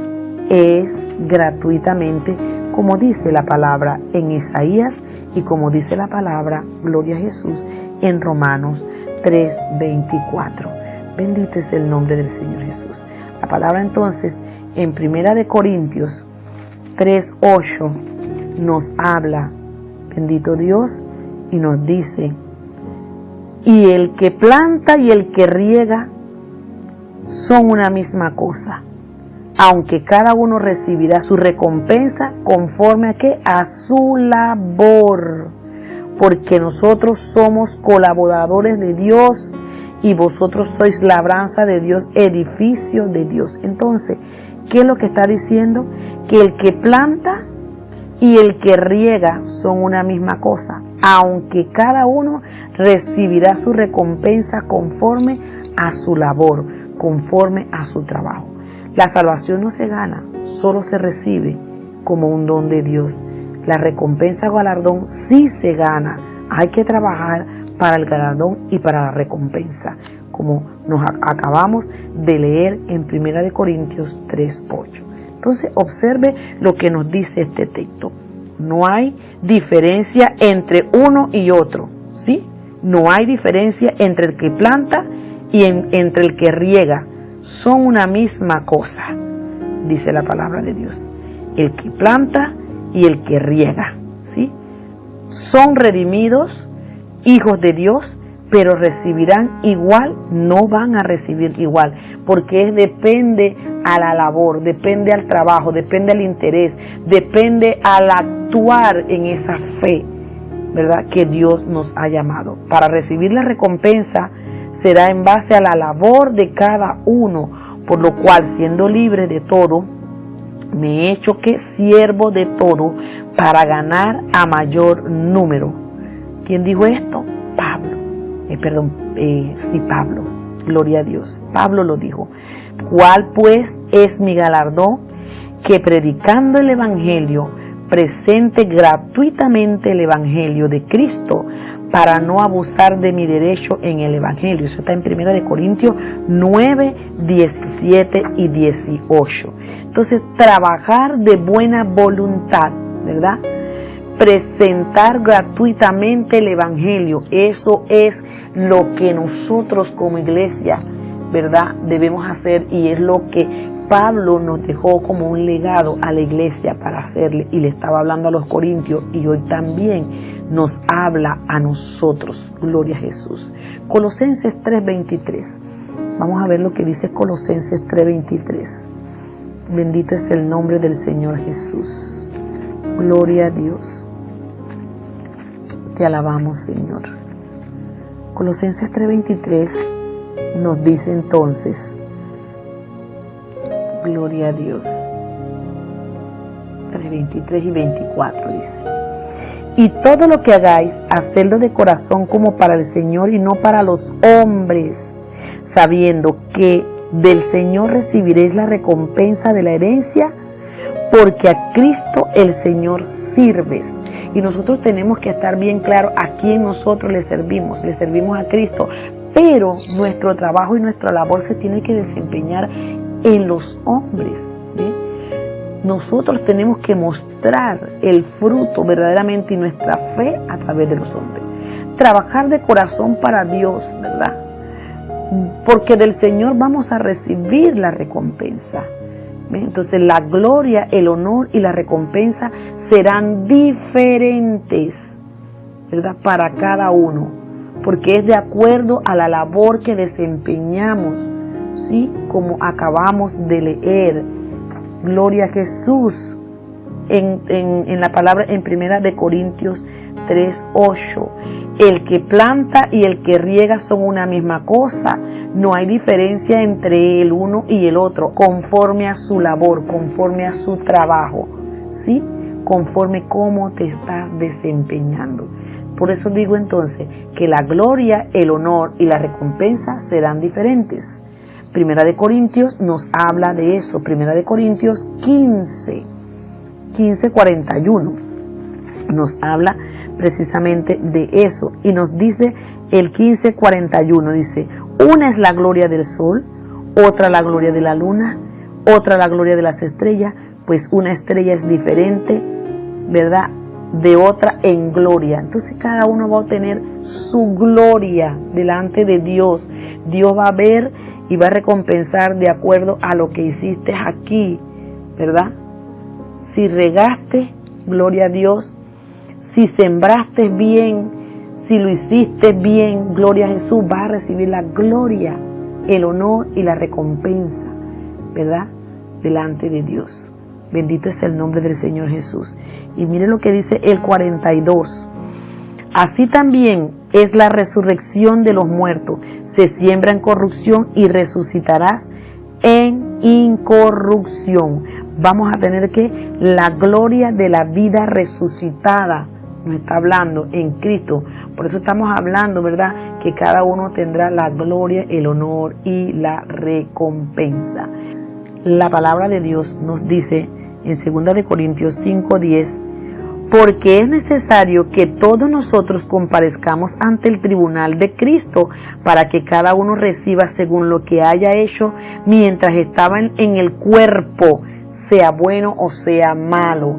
es gratuitamente, como dice la palabra en Isaías y como dice la palabra, gloria a Jesús, en Romanos 3:24. Bendito es el nombre del Señor Jesús. La palabra entonces en 1 Corintios 3:8 nos habla, bendito Dios, y nos dice: y el que planta y el que riega son una misma cosa, aunque cada uno recibirá su recompensa conforme a ¿qué? A su labor, porque nosotros somos colaboradores de Dios y vosotros sois labranza de Dios, edificio de Dios. Entonces, ¿qué es lo que está diciendo? Que el que planta y el que riega son una misma cosa, aunque cada uno recibirá su recompensa conforme a su labor, conforme a su trabajo. La salvación no se gana, solo se recibe como un don de Dios. La recompensa o galardón sí se gana. Hay que trabajar para el galardón y para la recompensa, como nos acabamos de leer en 1 Corintios 3:8. Entonces, observe lo que nos dice este texto. No hay diferencia entre uno y otro, ¿sí? No hay diferencia entre el que planta y entre el que riega. Son una misma cosa, dice la palabra de Dios. El que planta y el que riega, ¿sí? Son redimidos, hijos de Dios, pero recibirán igual, no van a recibir igual, porque depende a la labor, depende al trabajo, depende al interés, depende al actuar en esa fe, ¿verdad?, que Dios nos ha llamado. Para recibir la recompensa será en base a la labor de cada uno, por lo cual, siendo libre de todo, me he hecho que siervo de todo para ganar a mayor número. ¿Quién dijo esto? Pablo. Pablo. Gloria a Dios. Pablo lo dijo. ¿Cuál pues es mi galardón? Que predicando el Evangelio, presente gratuitamente el Evangelio de Cristo, para no abusar de mi derecho en el Evangelio. Eso está en 1 Corintios 9, 17 y 18. Entonces, trabajar de buena voluntad, ¿verdad? Presentar gratuitamente el Evangelio. Eso es lo que nosotros como iglesia, ¿verdad?, debemos hacer, y es lo que Pablo nos dejó como un legado a la iglesia para hacerle, y le estaba hablando a los corintios, y hoy también nos habla a nosotros. Gloria a Jesús. Colosenses 3:23. Vamos a ver lo que dice Colosenses 3:23. Bendito es el nombre del Señor Jesús. Gloria a Dios. Te alabamos, Señor. Colosenses 3:23 nos dice entonces, gloria a Dios. 3:23 y 24 dice: y todo lo que hagáis, hacedlo de corazón como para el Señor y no para los hombres, sabiendo que del Señor recibiréis la recompensa de la herencia, porque a Cristo el Señor sirves. Y nosotros tenemos que estar bien claro a quién nosotros le servimos a Cristo, pero nuestro trabajo y nuestra labor se tiene que desempeñar en los hombres, ¿sí? Nosotros tenemos que mostrar el fruto verdaderamente y nuestra fe a través de los hombres. Trabajar de corazón para Dios, ¿verdad? Porque del Señor vamos a recibir la recompensa. Entonces la gloria, el honor y la recompensa serán diferentes, ¿verdad?, para cada uno, porque es de acuerdo a la labor que desempeñamos, ¿sí?, como acabamos de leer. Gloria a Jesús. En la palabra en 1 Corintios 3:8. El que planta y el que riega son una misma cosa. No hay diferencia entre el uno y el otro, conforme a su labor, conforme a su trabajo, ¿sí? Conforme cómo te estás desempeñando. Por eso digo entonces que la gloria, el honor y la recompensa serán diferentes. 1 Corintios nos habla de eso. 1 Corintios 15:41 nos habla precisamente de eso, y nos dice el 15:41, dice: una es la gloria del sol, otra la gloria de la luna, otra la gloria de las estrellas, pues una estrella es diferente, ¿verdad?, de otra en gloria. Entonces cada uno va a obtener su gloria delante de Dios. Dios va a ver y va a recompensar de acuerdo a lo que hiciste aquí, ¿verdad? Si regaste, gloria a Dios. Si sembraste bien, si lo hiciste bien, gloria a Jesús, vas a recibir la gloria, el honor y la recompensa, ¿verdad?, delante de Dios. Bendito es el nombre del Señor Jesús. Y mire lo que dice el 42. Así también es la resurrección de los muertos. Se siembra en corrupción y resucitarás en incorrupción. Vamos a tener que la gloria de la vida resucitada nos está hablando en Cristo. Por eso estamos hablando, ¿verdad?, que cada uno tendrá la gloria, el honor y la recompensa. La palabra de Dios nos dice en 2 Corintios 5:10, porque es necesario que todos nosotros comparezcamos ante el tribunal de Cristo para que cada uno reciba según lo que haya hecho mientras estaba en el cuerpo, sea bueno o sea malo.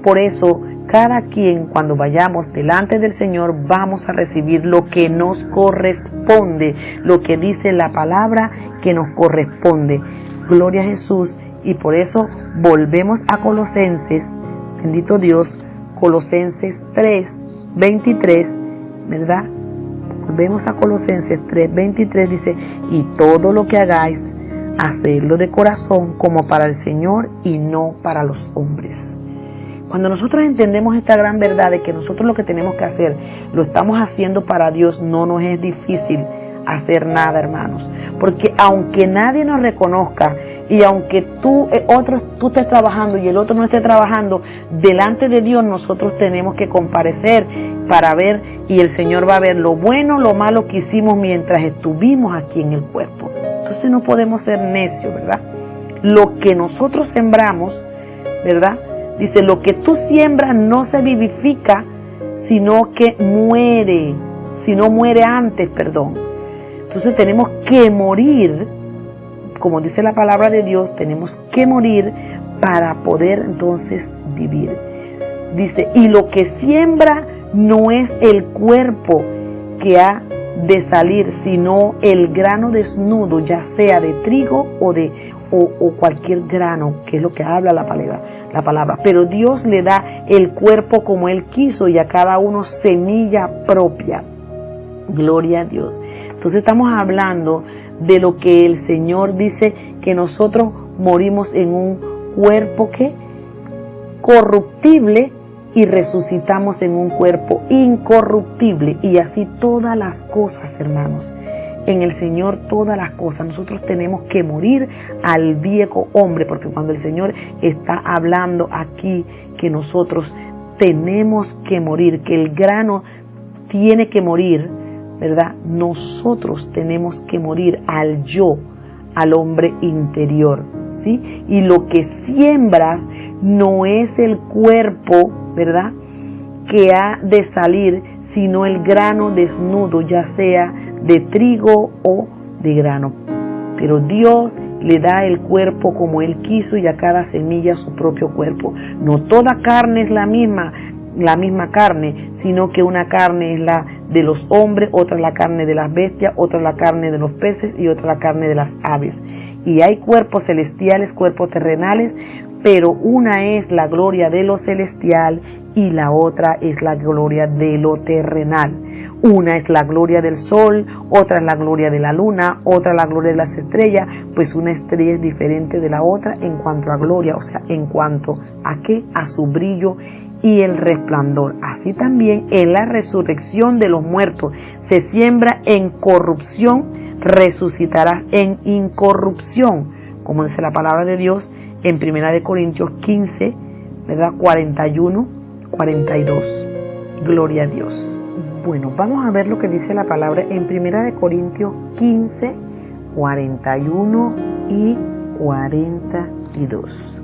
Por eso, cada quien, cuando vayamos delante del Señor, vamos a recibir lo que nos corresponde, lo que dice la palabra que nos corresponde. Gloria a Jesús. Y por eso volvemos a Colosenses, bendito Dios, Colosenses 3:23, ¿verdad? Volvemos a Colosenses 3:23, dice, y todo lo que hagáis, hacedlo de corazón como para el Señor y no para los hombres. Cuando nosotros entendemos esta gran verdad de que nosotros lo que tenemos que hacer, lo estamos haciendo para Dios, no nos es difícil hacer nada, hermanos. Porque aunque nadie nos reconozca y aunque tú estés trabajando y el otro no esté trabajando, delante de Dios nosotros tenemos que comparecer para ver, y el Señor va a ver lo bueno, lo malo que hicimos mientras estuvimos aquí en el cuerpo. Entonces no podemos ser necios, ¿verdad? Lo que nosotros sembramos, ¿verdad? Dice, lo que tú siembras no se vivifica, sino que muere, antes. Entonces tenemos que morir, como dice la palabra de Dios, tenemos que morir para poder entonces vivir. Dice, y lo que siembra no es el cuerpo que ha de salir, sino el grano desnudo, ya sea de trigo o cualquier grano, que es lo que habla la palabra. Pero Dios le da el cuerpo como Él quiso y a cada uno semilla propia. Gloria a Dios. Entonces estamos hablando de lo que el Señor dice, que nosotros morimos en un cuerpo que corruptible y resucitamos en un cuerpo incorruptible. Y así todas las cosas, hermanos. En el Señor todas las cosas. Nosotros tenemos que morir al viejo hombre, porque cuando el Señor está hablando aquí que nosotros tenemos que morir, que el grano tiene que morir, ¿verdad? Nosotros tenemos que morir al yo, al hombre interior, ¿sí? Y lo que siembras no es el cuerpo, ¿verdad?, que ha de salir, sino el grano desnudo, ya sea de trigo o de grano. Pero Dios le da el cuerpo como Él quiso y a cada semilla su propio cuerpo. No toda carne es la misma carne, sino que una carne es la de los hombres, otra la carne de las bestias, otra la carne de los peces y otra la carne de las aves. Y hay cuerpos celestiales, cuerpos terrenales, pero una es la gloria de lo celestial y la otra es la gloria de lo terrenal. Una es la gloria del sol, otra es la gloria de la luna, otra la gloria de las estrellas, pues una estrella es diferente de la otra en cuanto a gloria, o sea, en cuanto a qué, a su brillo y el resplandor. Así también en la resurrección de los muertos, se siembra en corrupción, resucitarás en incorrupción, como dice la palabra de Dios en 1 Corintios 15, ¿verdad? 41, 42. Gloria a Dios. Bueno, vamos a ver lo que dice la palabra en 1 Corintios 15, 41 y 42.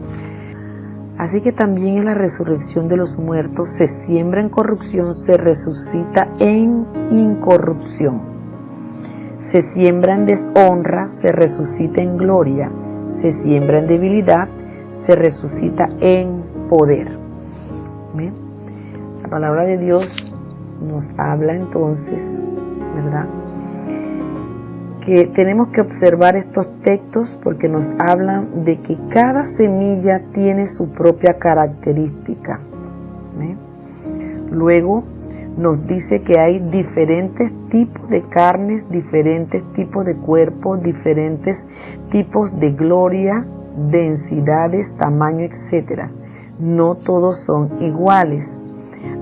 Así que también en la resurrección de los muertos se siembra en corrupción, se resucita en incorrupción. Se siembra en deshonra, se resucita en gloria. Se siembra en debilidad, se resucita en poder. ¿Bien? La palabra de Dios nos habla entonces, ¿verdad?, que tenemos que observar estos textos porque nos hablan de que cada semilla tiene su propia característica. ¿Bien? Luego nos dice que hay diferentes tipos de carnes, diferentes tipos de cuerpos, diferentes tipos de gloria, densidades, tamaño, etc. No todos son iguales.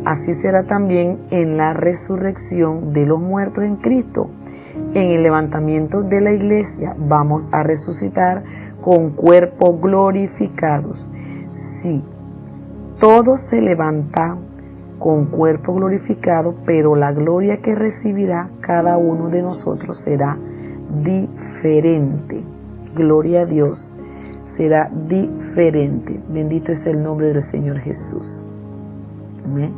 Así será también en la resurrección de los muertos en Cristo. En el levantamiento de la iglesia vamos a resucitar con cuerpos glorificados. Sí, todos se levantan con cuerpo glorificado, pero la gloria que recibirá cada uno de nosotros será diferente. Gloria a Dios, será diferente. Bendito es el nombre del Señor Jesús. ¿Bien?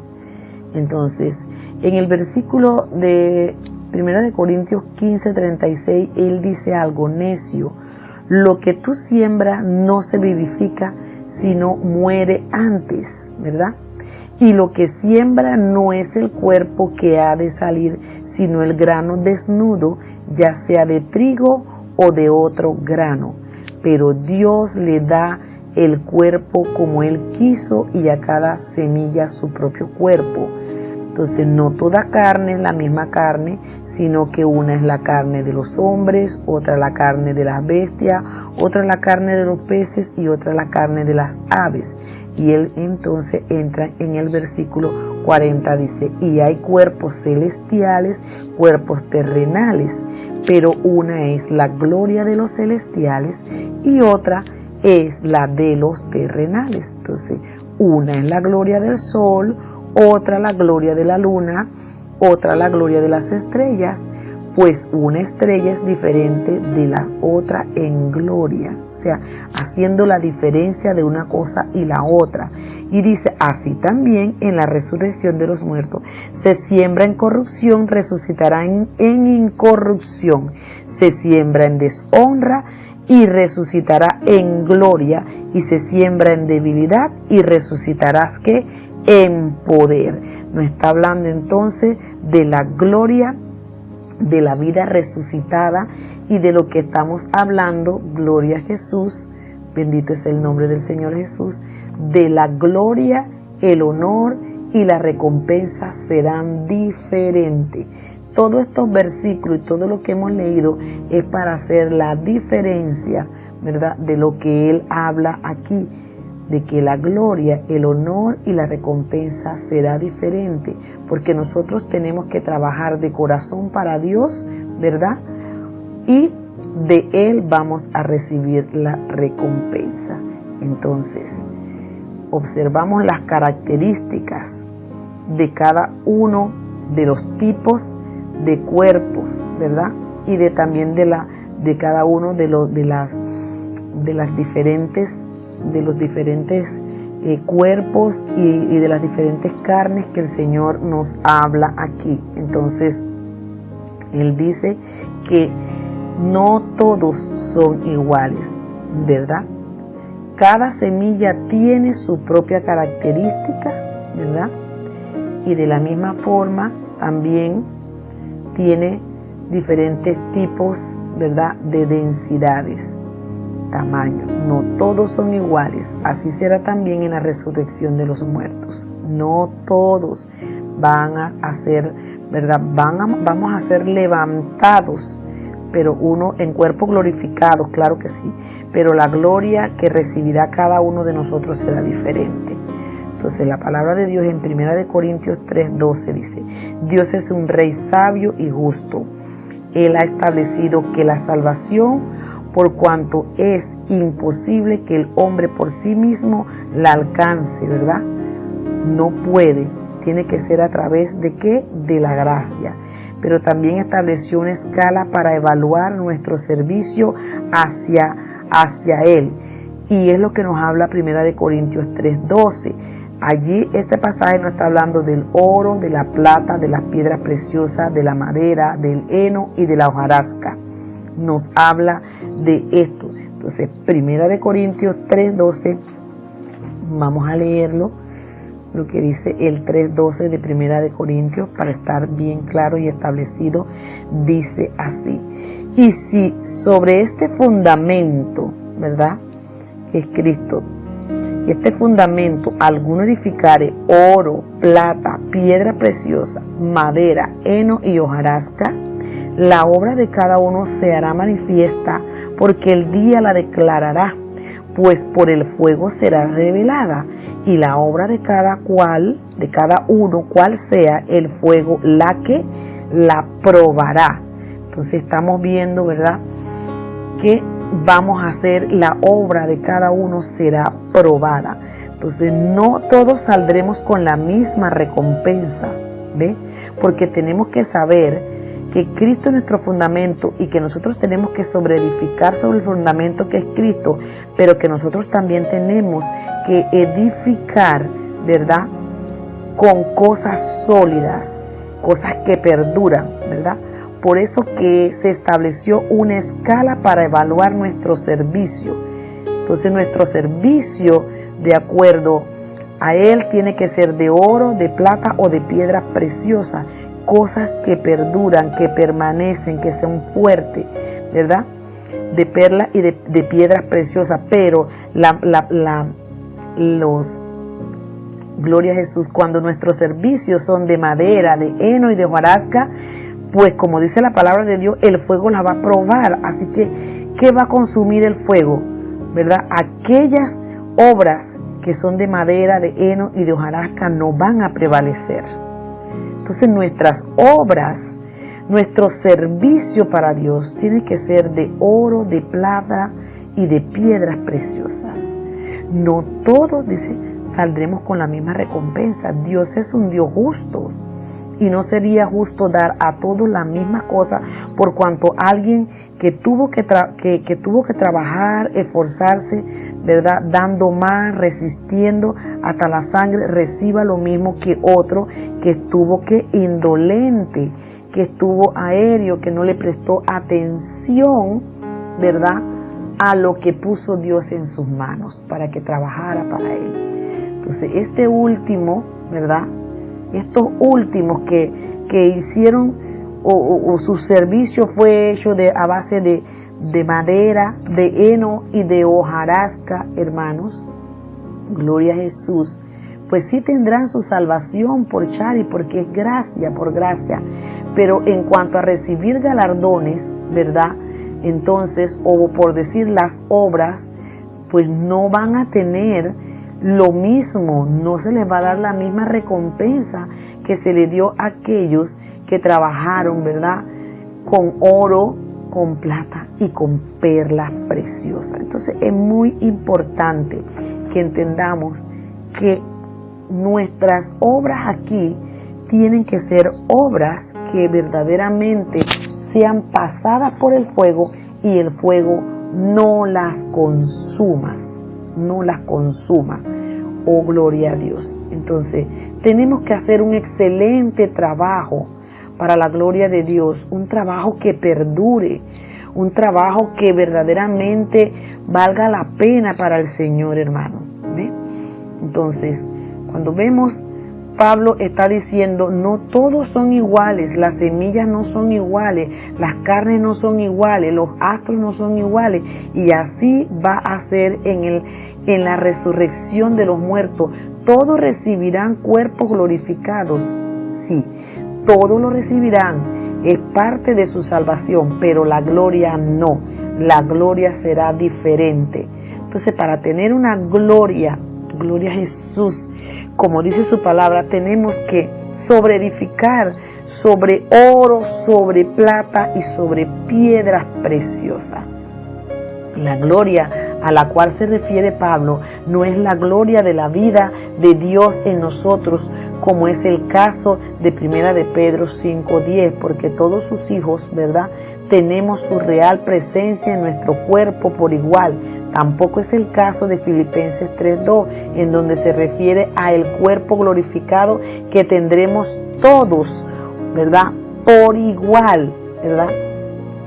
Entonces, en el versículo de 1 Corintios 15:36, él dice algo: necio, lo que tú siembras no se vivifica, sino muere antes, ¿verdad? Y lo que siembra no es el cuerpo que ha de salir, sino el grano desnudo, ya sea de trigo o de otro grano. Pero Dios le da el cuerpo como Él quiso y a cada semilla su propio cuerpo. Entonces no toda carne es la misma carne, sino que una es la carne de los hombres, otra la carne de las bestias, otra la carne de los peces y otra la carne de las aves. Y él entonces entra en el versículo 40, dice: y hay cuerpos celestiales, cuerpos terrenales, pero una es la gloria de los celestiales y otra es la de los terrenales. Entonces, una es la gloria del sol, otra la gloria de la luna, otra la gloria de las estrellas, pues una estrella es diferente de la otra en gloria, o sea, haciendo la diferencia de una cosa y la otra. Y dice: así también en la resurrección de los muertos, se siembra en corrupción, resucitará en incorrupción, se siembra en deshonra y resucitará en gloria, y se siembra en debilidad y resucitarás ¿qué? En poder. Nos está hablando entonces de la gloria, de la vida resucitada y de lo que estamos hablando, gloria a Jesús, bendito es el nombre del Señor Jesús, de la gloria, el honor y la recompensa serán diferentes. Todos estos versículos y todo lo que hemos leído es para hacer la diferencia, ¿verdad?, de lo que Él habla aquí, de que la gloria, el honor y la recompensa será diferente, porque nosotros tenemos que trabajar de corazón para Dios, ¿verdad? Y de Él vamos a recibir la recompensa. Entonces, observamos las características de cada uno de los tipos de cuerpos, ¿verdad? Y también de cada uno de los diferentes cuerpos y de las diferentes carnes que el Señor nos habla aquí. Entonces, Él dice que no todos son iguales, ¿verdad? Cada semilla tiene su propia característica, ¿verdad? Y de la misma forma también tiene diferentes tipos, ¿verdad?, de densidades, tamaño. No todos son iguales. Así será también en la resurrección de los muertos. No todos van a ser, ¿verdad? Vamos a ser levantados, pero uno en cuerpo glorificado, claro que sí. Pero la gloria que recibirá cada uno de nosotros será diferente. Entonces la palabra de Dios en 1 Corintios 3:12 dice: Dios es un rey sabio y justo. Él ha establecido que la salvación, por cuanto es imposible que el hombre por sí mismo la alcance, ¿verdad? No puede, tiene que ser a través de ¿qué? De la gracia. Pero también estableció una escala para evaluar nuestro servicio hacia Él. Y es lo que nos habla 1 Corintios 3:12. Allí este pasaje nos está hablando del oro, de la plata, de las piedras preciosas, de la madera, del heno y de la hojarasca. Nos habla de esto. Entonces, 1 Corintios 3:12, vamos a leerlo, lo que dice el 3:12 de 1 Corintios, para estar bien claro y establecido. Dice así: y si sobre este fundamento, ¿verdad?, que es Cristo, este fundamento alguno edificare oro, plata, piedra preciosa, madera, heno y hojarasca, la obra de cada uno se hará manifiesta, porque el día la declarará, pues por el fuego será revelada, y la obra de cada uno, cual sea el fuego, la que la probará. Entonces estamos viendo, ¿verdad?, que vamos a hacer, la obra de cada uno será probada. Entonces no todos saldremos con la misma recompensa, ¿ve? Porque tenemos que saber que Cristo es nuestro fundamento y que nosotros tenemos que sobreedificar sobre el fundamento que es Cristo, pero que nosotros también tenemos que edificar, ¿verdad?, con cosas sólidas, cosas que perduran, ¿verdad? Por eso que se estableció una escala para evaluar nuestro servicio. Entonces nuestro servicio, de acuerdo a él, tiene que ser de oro, de plata o de piedra preciosa. Cosas que perduran, que permanecen, que son fuertes, ¿verdad? De perla y de piedras preciosas. Pero gloria a Jesús, cuando nuestros servicios son de madera, de heno y de hojarasca, pues como dice la palabra de Dios, el fuego la va a probar. Así que, ¿qué va a consumir el fuego? ¿Verdad? Aquellas obras que son de madera, de heno y de hojarasca no van a prevalecer. Entonces nuestras obras, nuestro servicio para Dios tiene que ser de oro, de plata y de piedras preciosas. No todos, dice, saldremos con la misma recompensa. Dios es un Dios justo. Y no sería justo dar a todos la misma cosa, por cuanto alguien que tuvo que trabajar, esforzarse, ¿verdad?, dando más, resistiendo hasta la sangre, reciba lo mismo que otro que estuvo indolente, que estuvo aéreo, que no le prestó atención, ¿verdad?, a lo que puso Dios en sus manos para que trabajara para él. Entonces, este último, ¿verdad?, estos últimos que hicieron o su servicio fue hecho a base de madera, de heno y de hojarasca, hermanos, gloria a Jesús, pues sí tendrán su salvación por chari, porque es gracia, por gracia. Pero en cuanto a recibir galardones, ¿verdad?, entonces, o por decir las obras, pues no van a tener lo mismo, no se les va a dar la misma recompensa que se le dio a aquellos que trabajaron, ¿verdad?, con oro, con plata y con perlas preciosas. Entonces es muy importante que entendamos que nuestras obras aquí tienen que ser obras que verdaderamente sean pasadas por el fuego y el fuego no las consuma. Oh, gloria a Dios. Entonces, tenemos que hacer un excelente trabajo para la gloria de Dios, un trabajo que perdure, un trabajo que verdaderamente valga la pena para el Señor, hermano. ¿Ve? Entonces, cuando vemos, Pablo está diciendo, no todos son iguales, las semillas no son iguales, las carnes no son iguales, los astros no son iguales, y así va a ser en la resurrección de los muertos. Todos recibirán cuerpos glorificados, sí, todos lo recibirán, es parte de su salvación, pero la gloria no, la gloria será diferente. Entonces, para tener una gloria a Jesús, como dice su palabra, tenemos que sobreedificar sobre oro, sobre plata y sobre piedras preciosas. La gloria a la cual se refiere Pablo no es la gloria de la vida de Dios en nosotros, como es el caso de 1 de Pedro 5:10, porque todos sus hijos, ¿verdad?, tenemos su real presencia en nuestro cuerpo por igual. Tampoco es el caso de Filipenses 3:2, en donde se refiere a el cuerpo glorificado que tendremos todos, ¿verdad?, por igual, ¿verdad?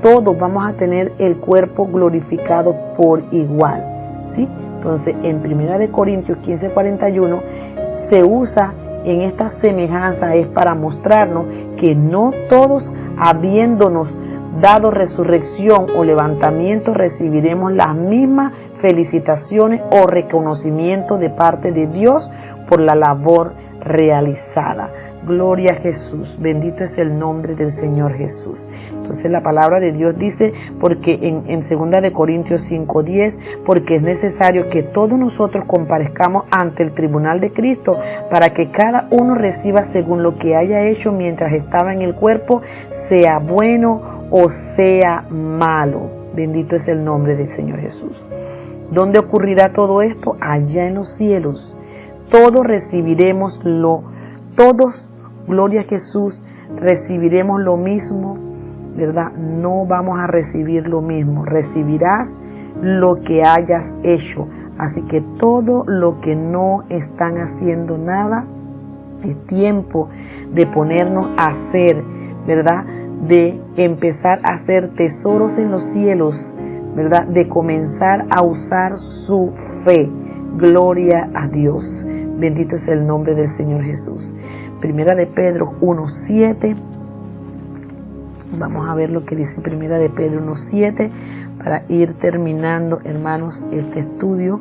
todos vamos a tener el cuerpo glorificado por igual, ¿sí? Entonces, en 1 Corintios 15:41 se usa en esta semejanza, es para mostrarnos que no todos, habiéndonos dado resurrección o levantamiento, recibiremos las mismas felicitaciones o reconocimiento de parte de Dios por la labor realizada. Gloria a Jesús, bendito es el nombre del Señor Jesús. Entonces la palabra de Dios dice, porque en 2 Corintios 5:10, porque es necesario que todos nosotros comparezcamos ante el tribunal de Cristo, para que cada uno reciba según lo que haya hecho mientras estaba en el cuerpo, sea bueno o sea malo. Bendito es el nombre del Señor Jesús. ¿Dónde ocurrirá todo esto? Allá en los cielos. Todos recibiremos todos, gloria a Jesús, recibiremos lo mismo, ¿verdad? No vamos a recibir lo mismo. Recibirás lo que hayas hecho. Así que todo lo que no están haciendo nada, es tiempo de ponernos a hacer, ¿verdad? De empezar a hacer tesoros en los cielos, ¿verdad? De comenzar a usar su fe. Gloria a Dios. Bendito es el nombre del Señor Jesús. 1 Pedro 1:7. Vamos a ver lo que dice 1 Pedro 1:7 para ir terminando, hermanos, este estudio.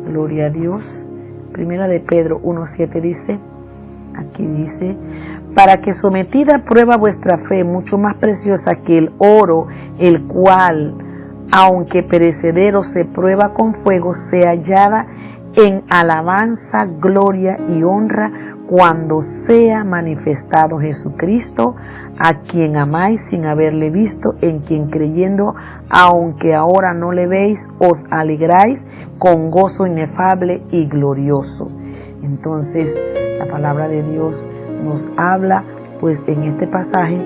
Gloria a Dios. 1 Pedro 1:7 dice, aquí dice, para que sometida a prueba vuestra fe, mucho más preciosa que el oro, el cual, aunque perecedero, se prueba con fuego, sea hallada en alabanza, gloria y honra cuando sea manifestado Jesucristo, a quien amáis sin haberle visto, en quien creyendo, aunque ahora no le veis, os alegráis con gozo inefable y glorioso. Entonces, la palabra de Dios nos habla, pues en este pasaje,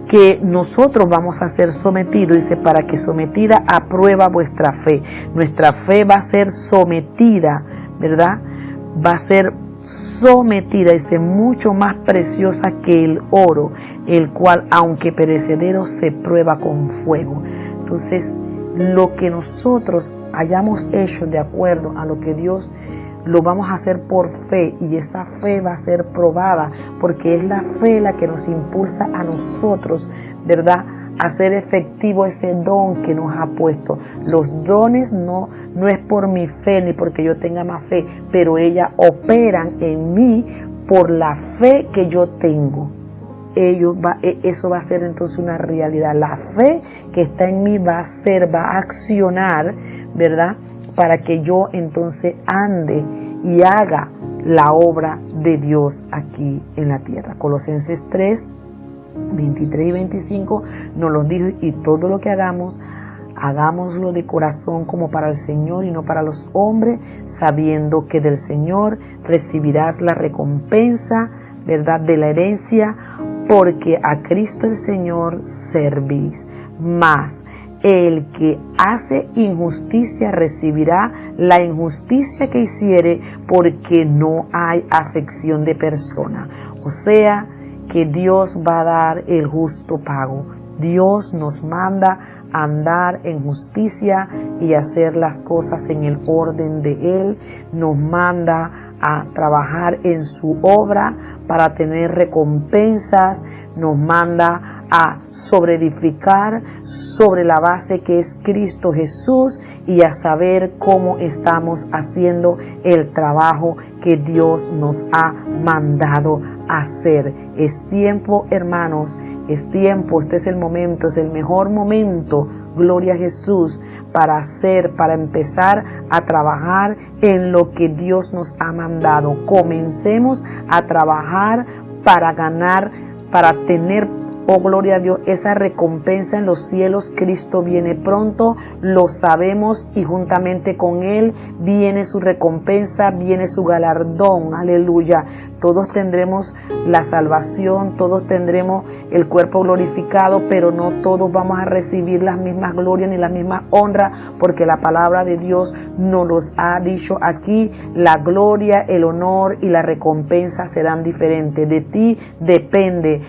que nosotros vamos a ser sometidos, dice, para que sometida a prueba vuestra fe. Nuestra fe va a ser sometida, ¿verdad? Va a ser sometida, dice, mucho más preciosa que el oro, el cual, aunque perecedero, se prueba con fuego. Entonces, lo que nosotros hayamos hecho de acuerdo a lo que Dios, lo vamos a hacer por fe, y esta fe va a ser probada, porque es la fe la que nos impulsa a nosotros, ¿verdad?, a hacer efectivo ese don que nos ha puesto. Los dones no es por mi fe ni porque yo tenga más fe, pero ellas operan en mí por la fe que yo tengo. Eso va a ser entonces una realidad. La fe que está en mí va a accionar, ¿verdad?, para que yo entonces ande y haga la obra de Dios aquí en la tierra. Colosenses 3, 23 y 25 nos lo dijo, y todo lo que hagamos, hagámoslo de corazón como para el Señor y no para los hombres, sabiendo que del Señor recibirás la recompensa, ¿verdad?, de la herencia, porque a Cristo el Señor servís. Mas el que hace injusticia recibirá la injusticia que hiciere, porque no hay acepción de persona. O sea, que Dios va a dar el justo pago. Dios nos manda a andar en justicia y hacer las cosas en el orden de Él. Nos manda a trabajar en su obra para tener recompensas. Nos manda a sobreedificar sobre la base que es Cristo Jesús, y a saber cómo estamos haciendo el trabajo que Dios nos ha mandado hacer. Es tiempo, hermanos, es tiempo, este es el momento, es el mejor momento, gloria a Jesús, para empezar a trabajar en lo que Dios nos ha mandado. Comencemos a trabajar para ganar, para tener, oh gloria a Dios, esa recompensa en los cielos. Cristo viene pronto, lo sabemos, y juntamente con Él viene su recompensa, viene su galardón. Aleluya. Todos tendremos la salvación, todos tendremos el cuerpo glorificado, pero no todos vamos a recibir las mismas glorias ni las mismas honras, porque la palabra de Dios nos los ha dicho aquí. La gloria, el honor y la recompensa serán diferentes. De ti depende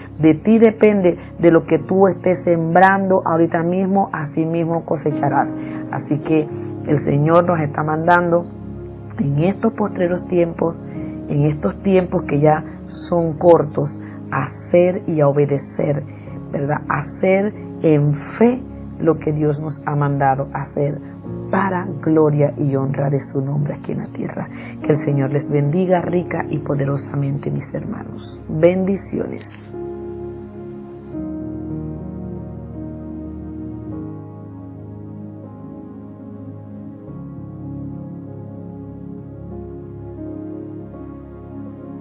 de lo que tú estés sembrando ahorita mismo, así mismo cosecharás. Así que el Señor nos está mandando en estos postreros tiempos, en estos tiempos que ya son cortos, a hacer y a obedecer, ¿verdad? Hacer en fe lo que Dios nos ha mandado hacer para gloria y honra de su nombre aquí en la tierra. Que el Señor les bendiga rica y poderosamente, mis hermanos. Bendiciones.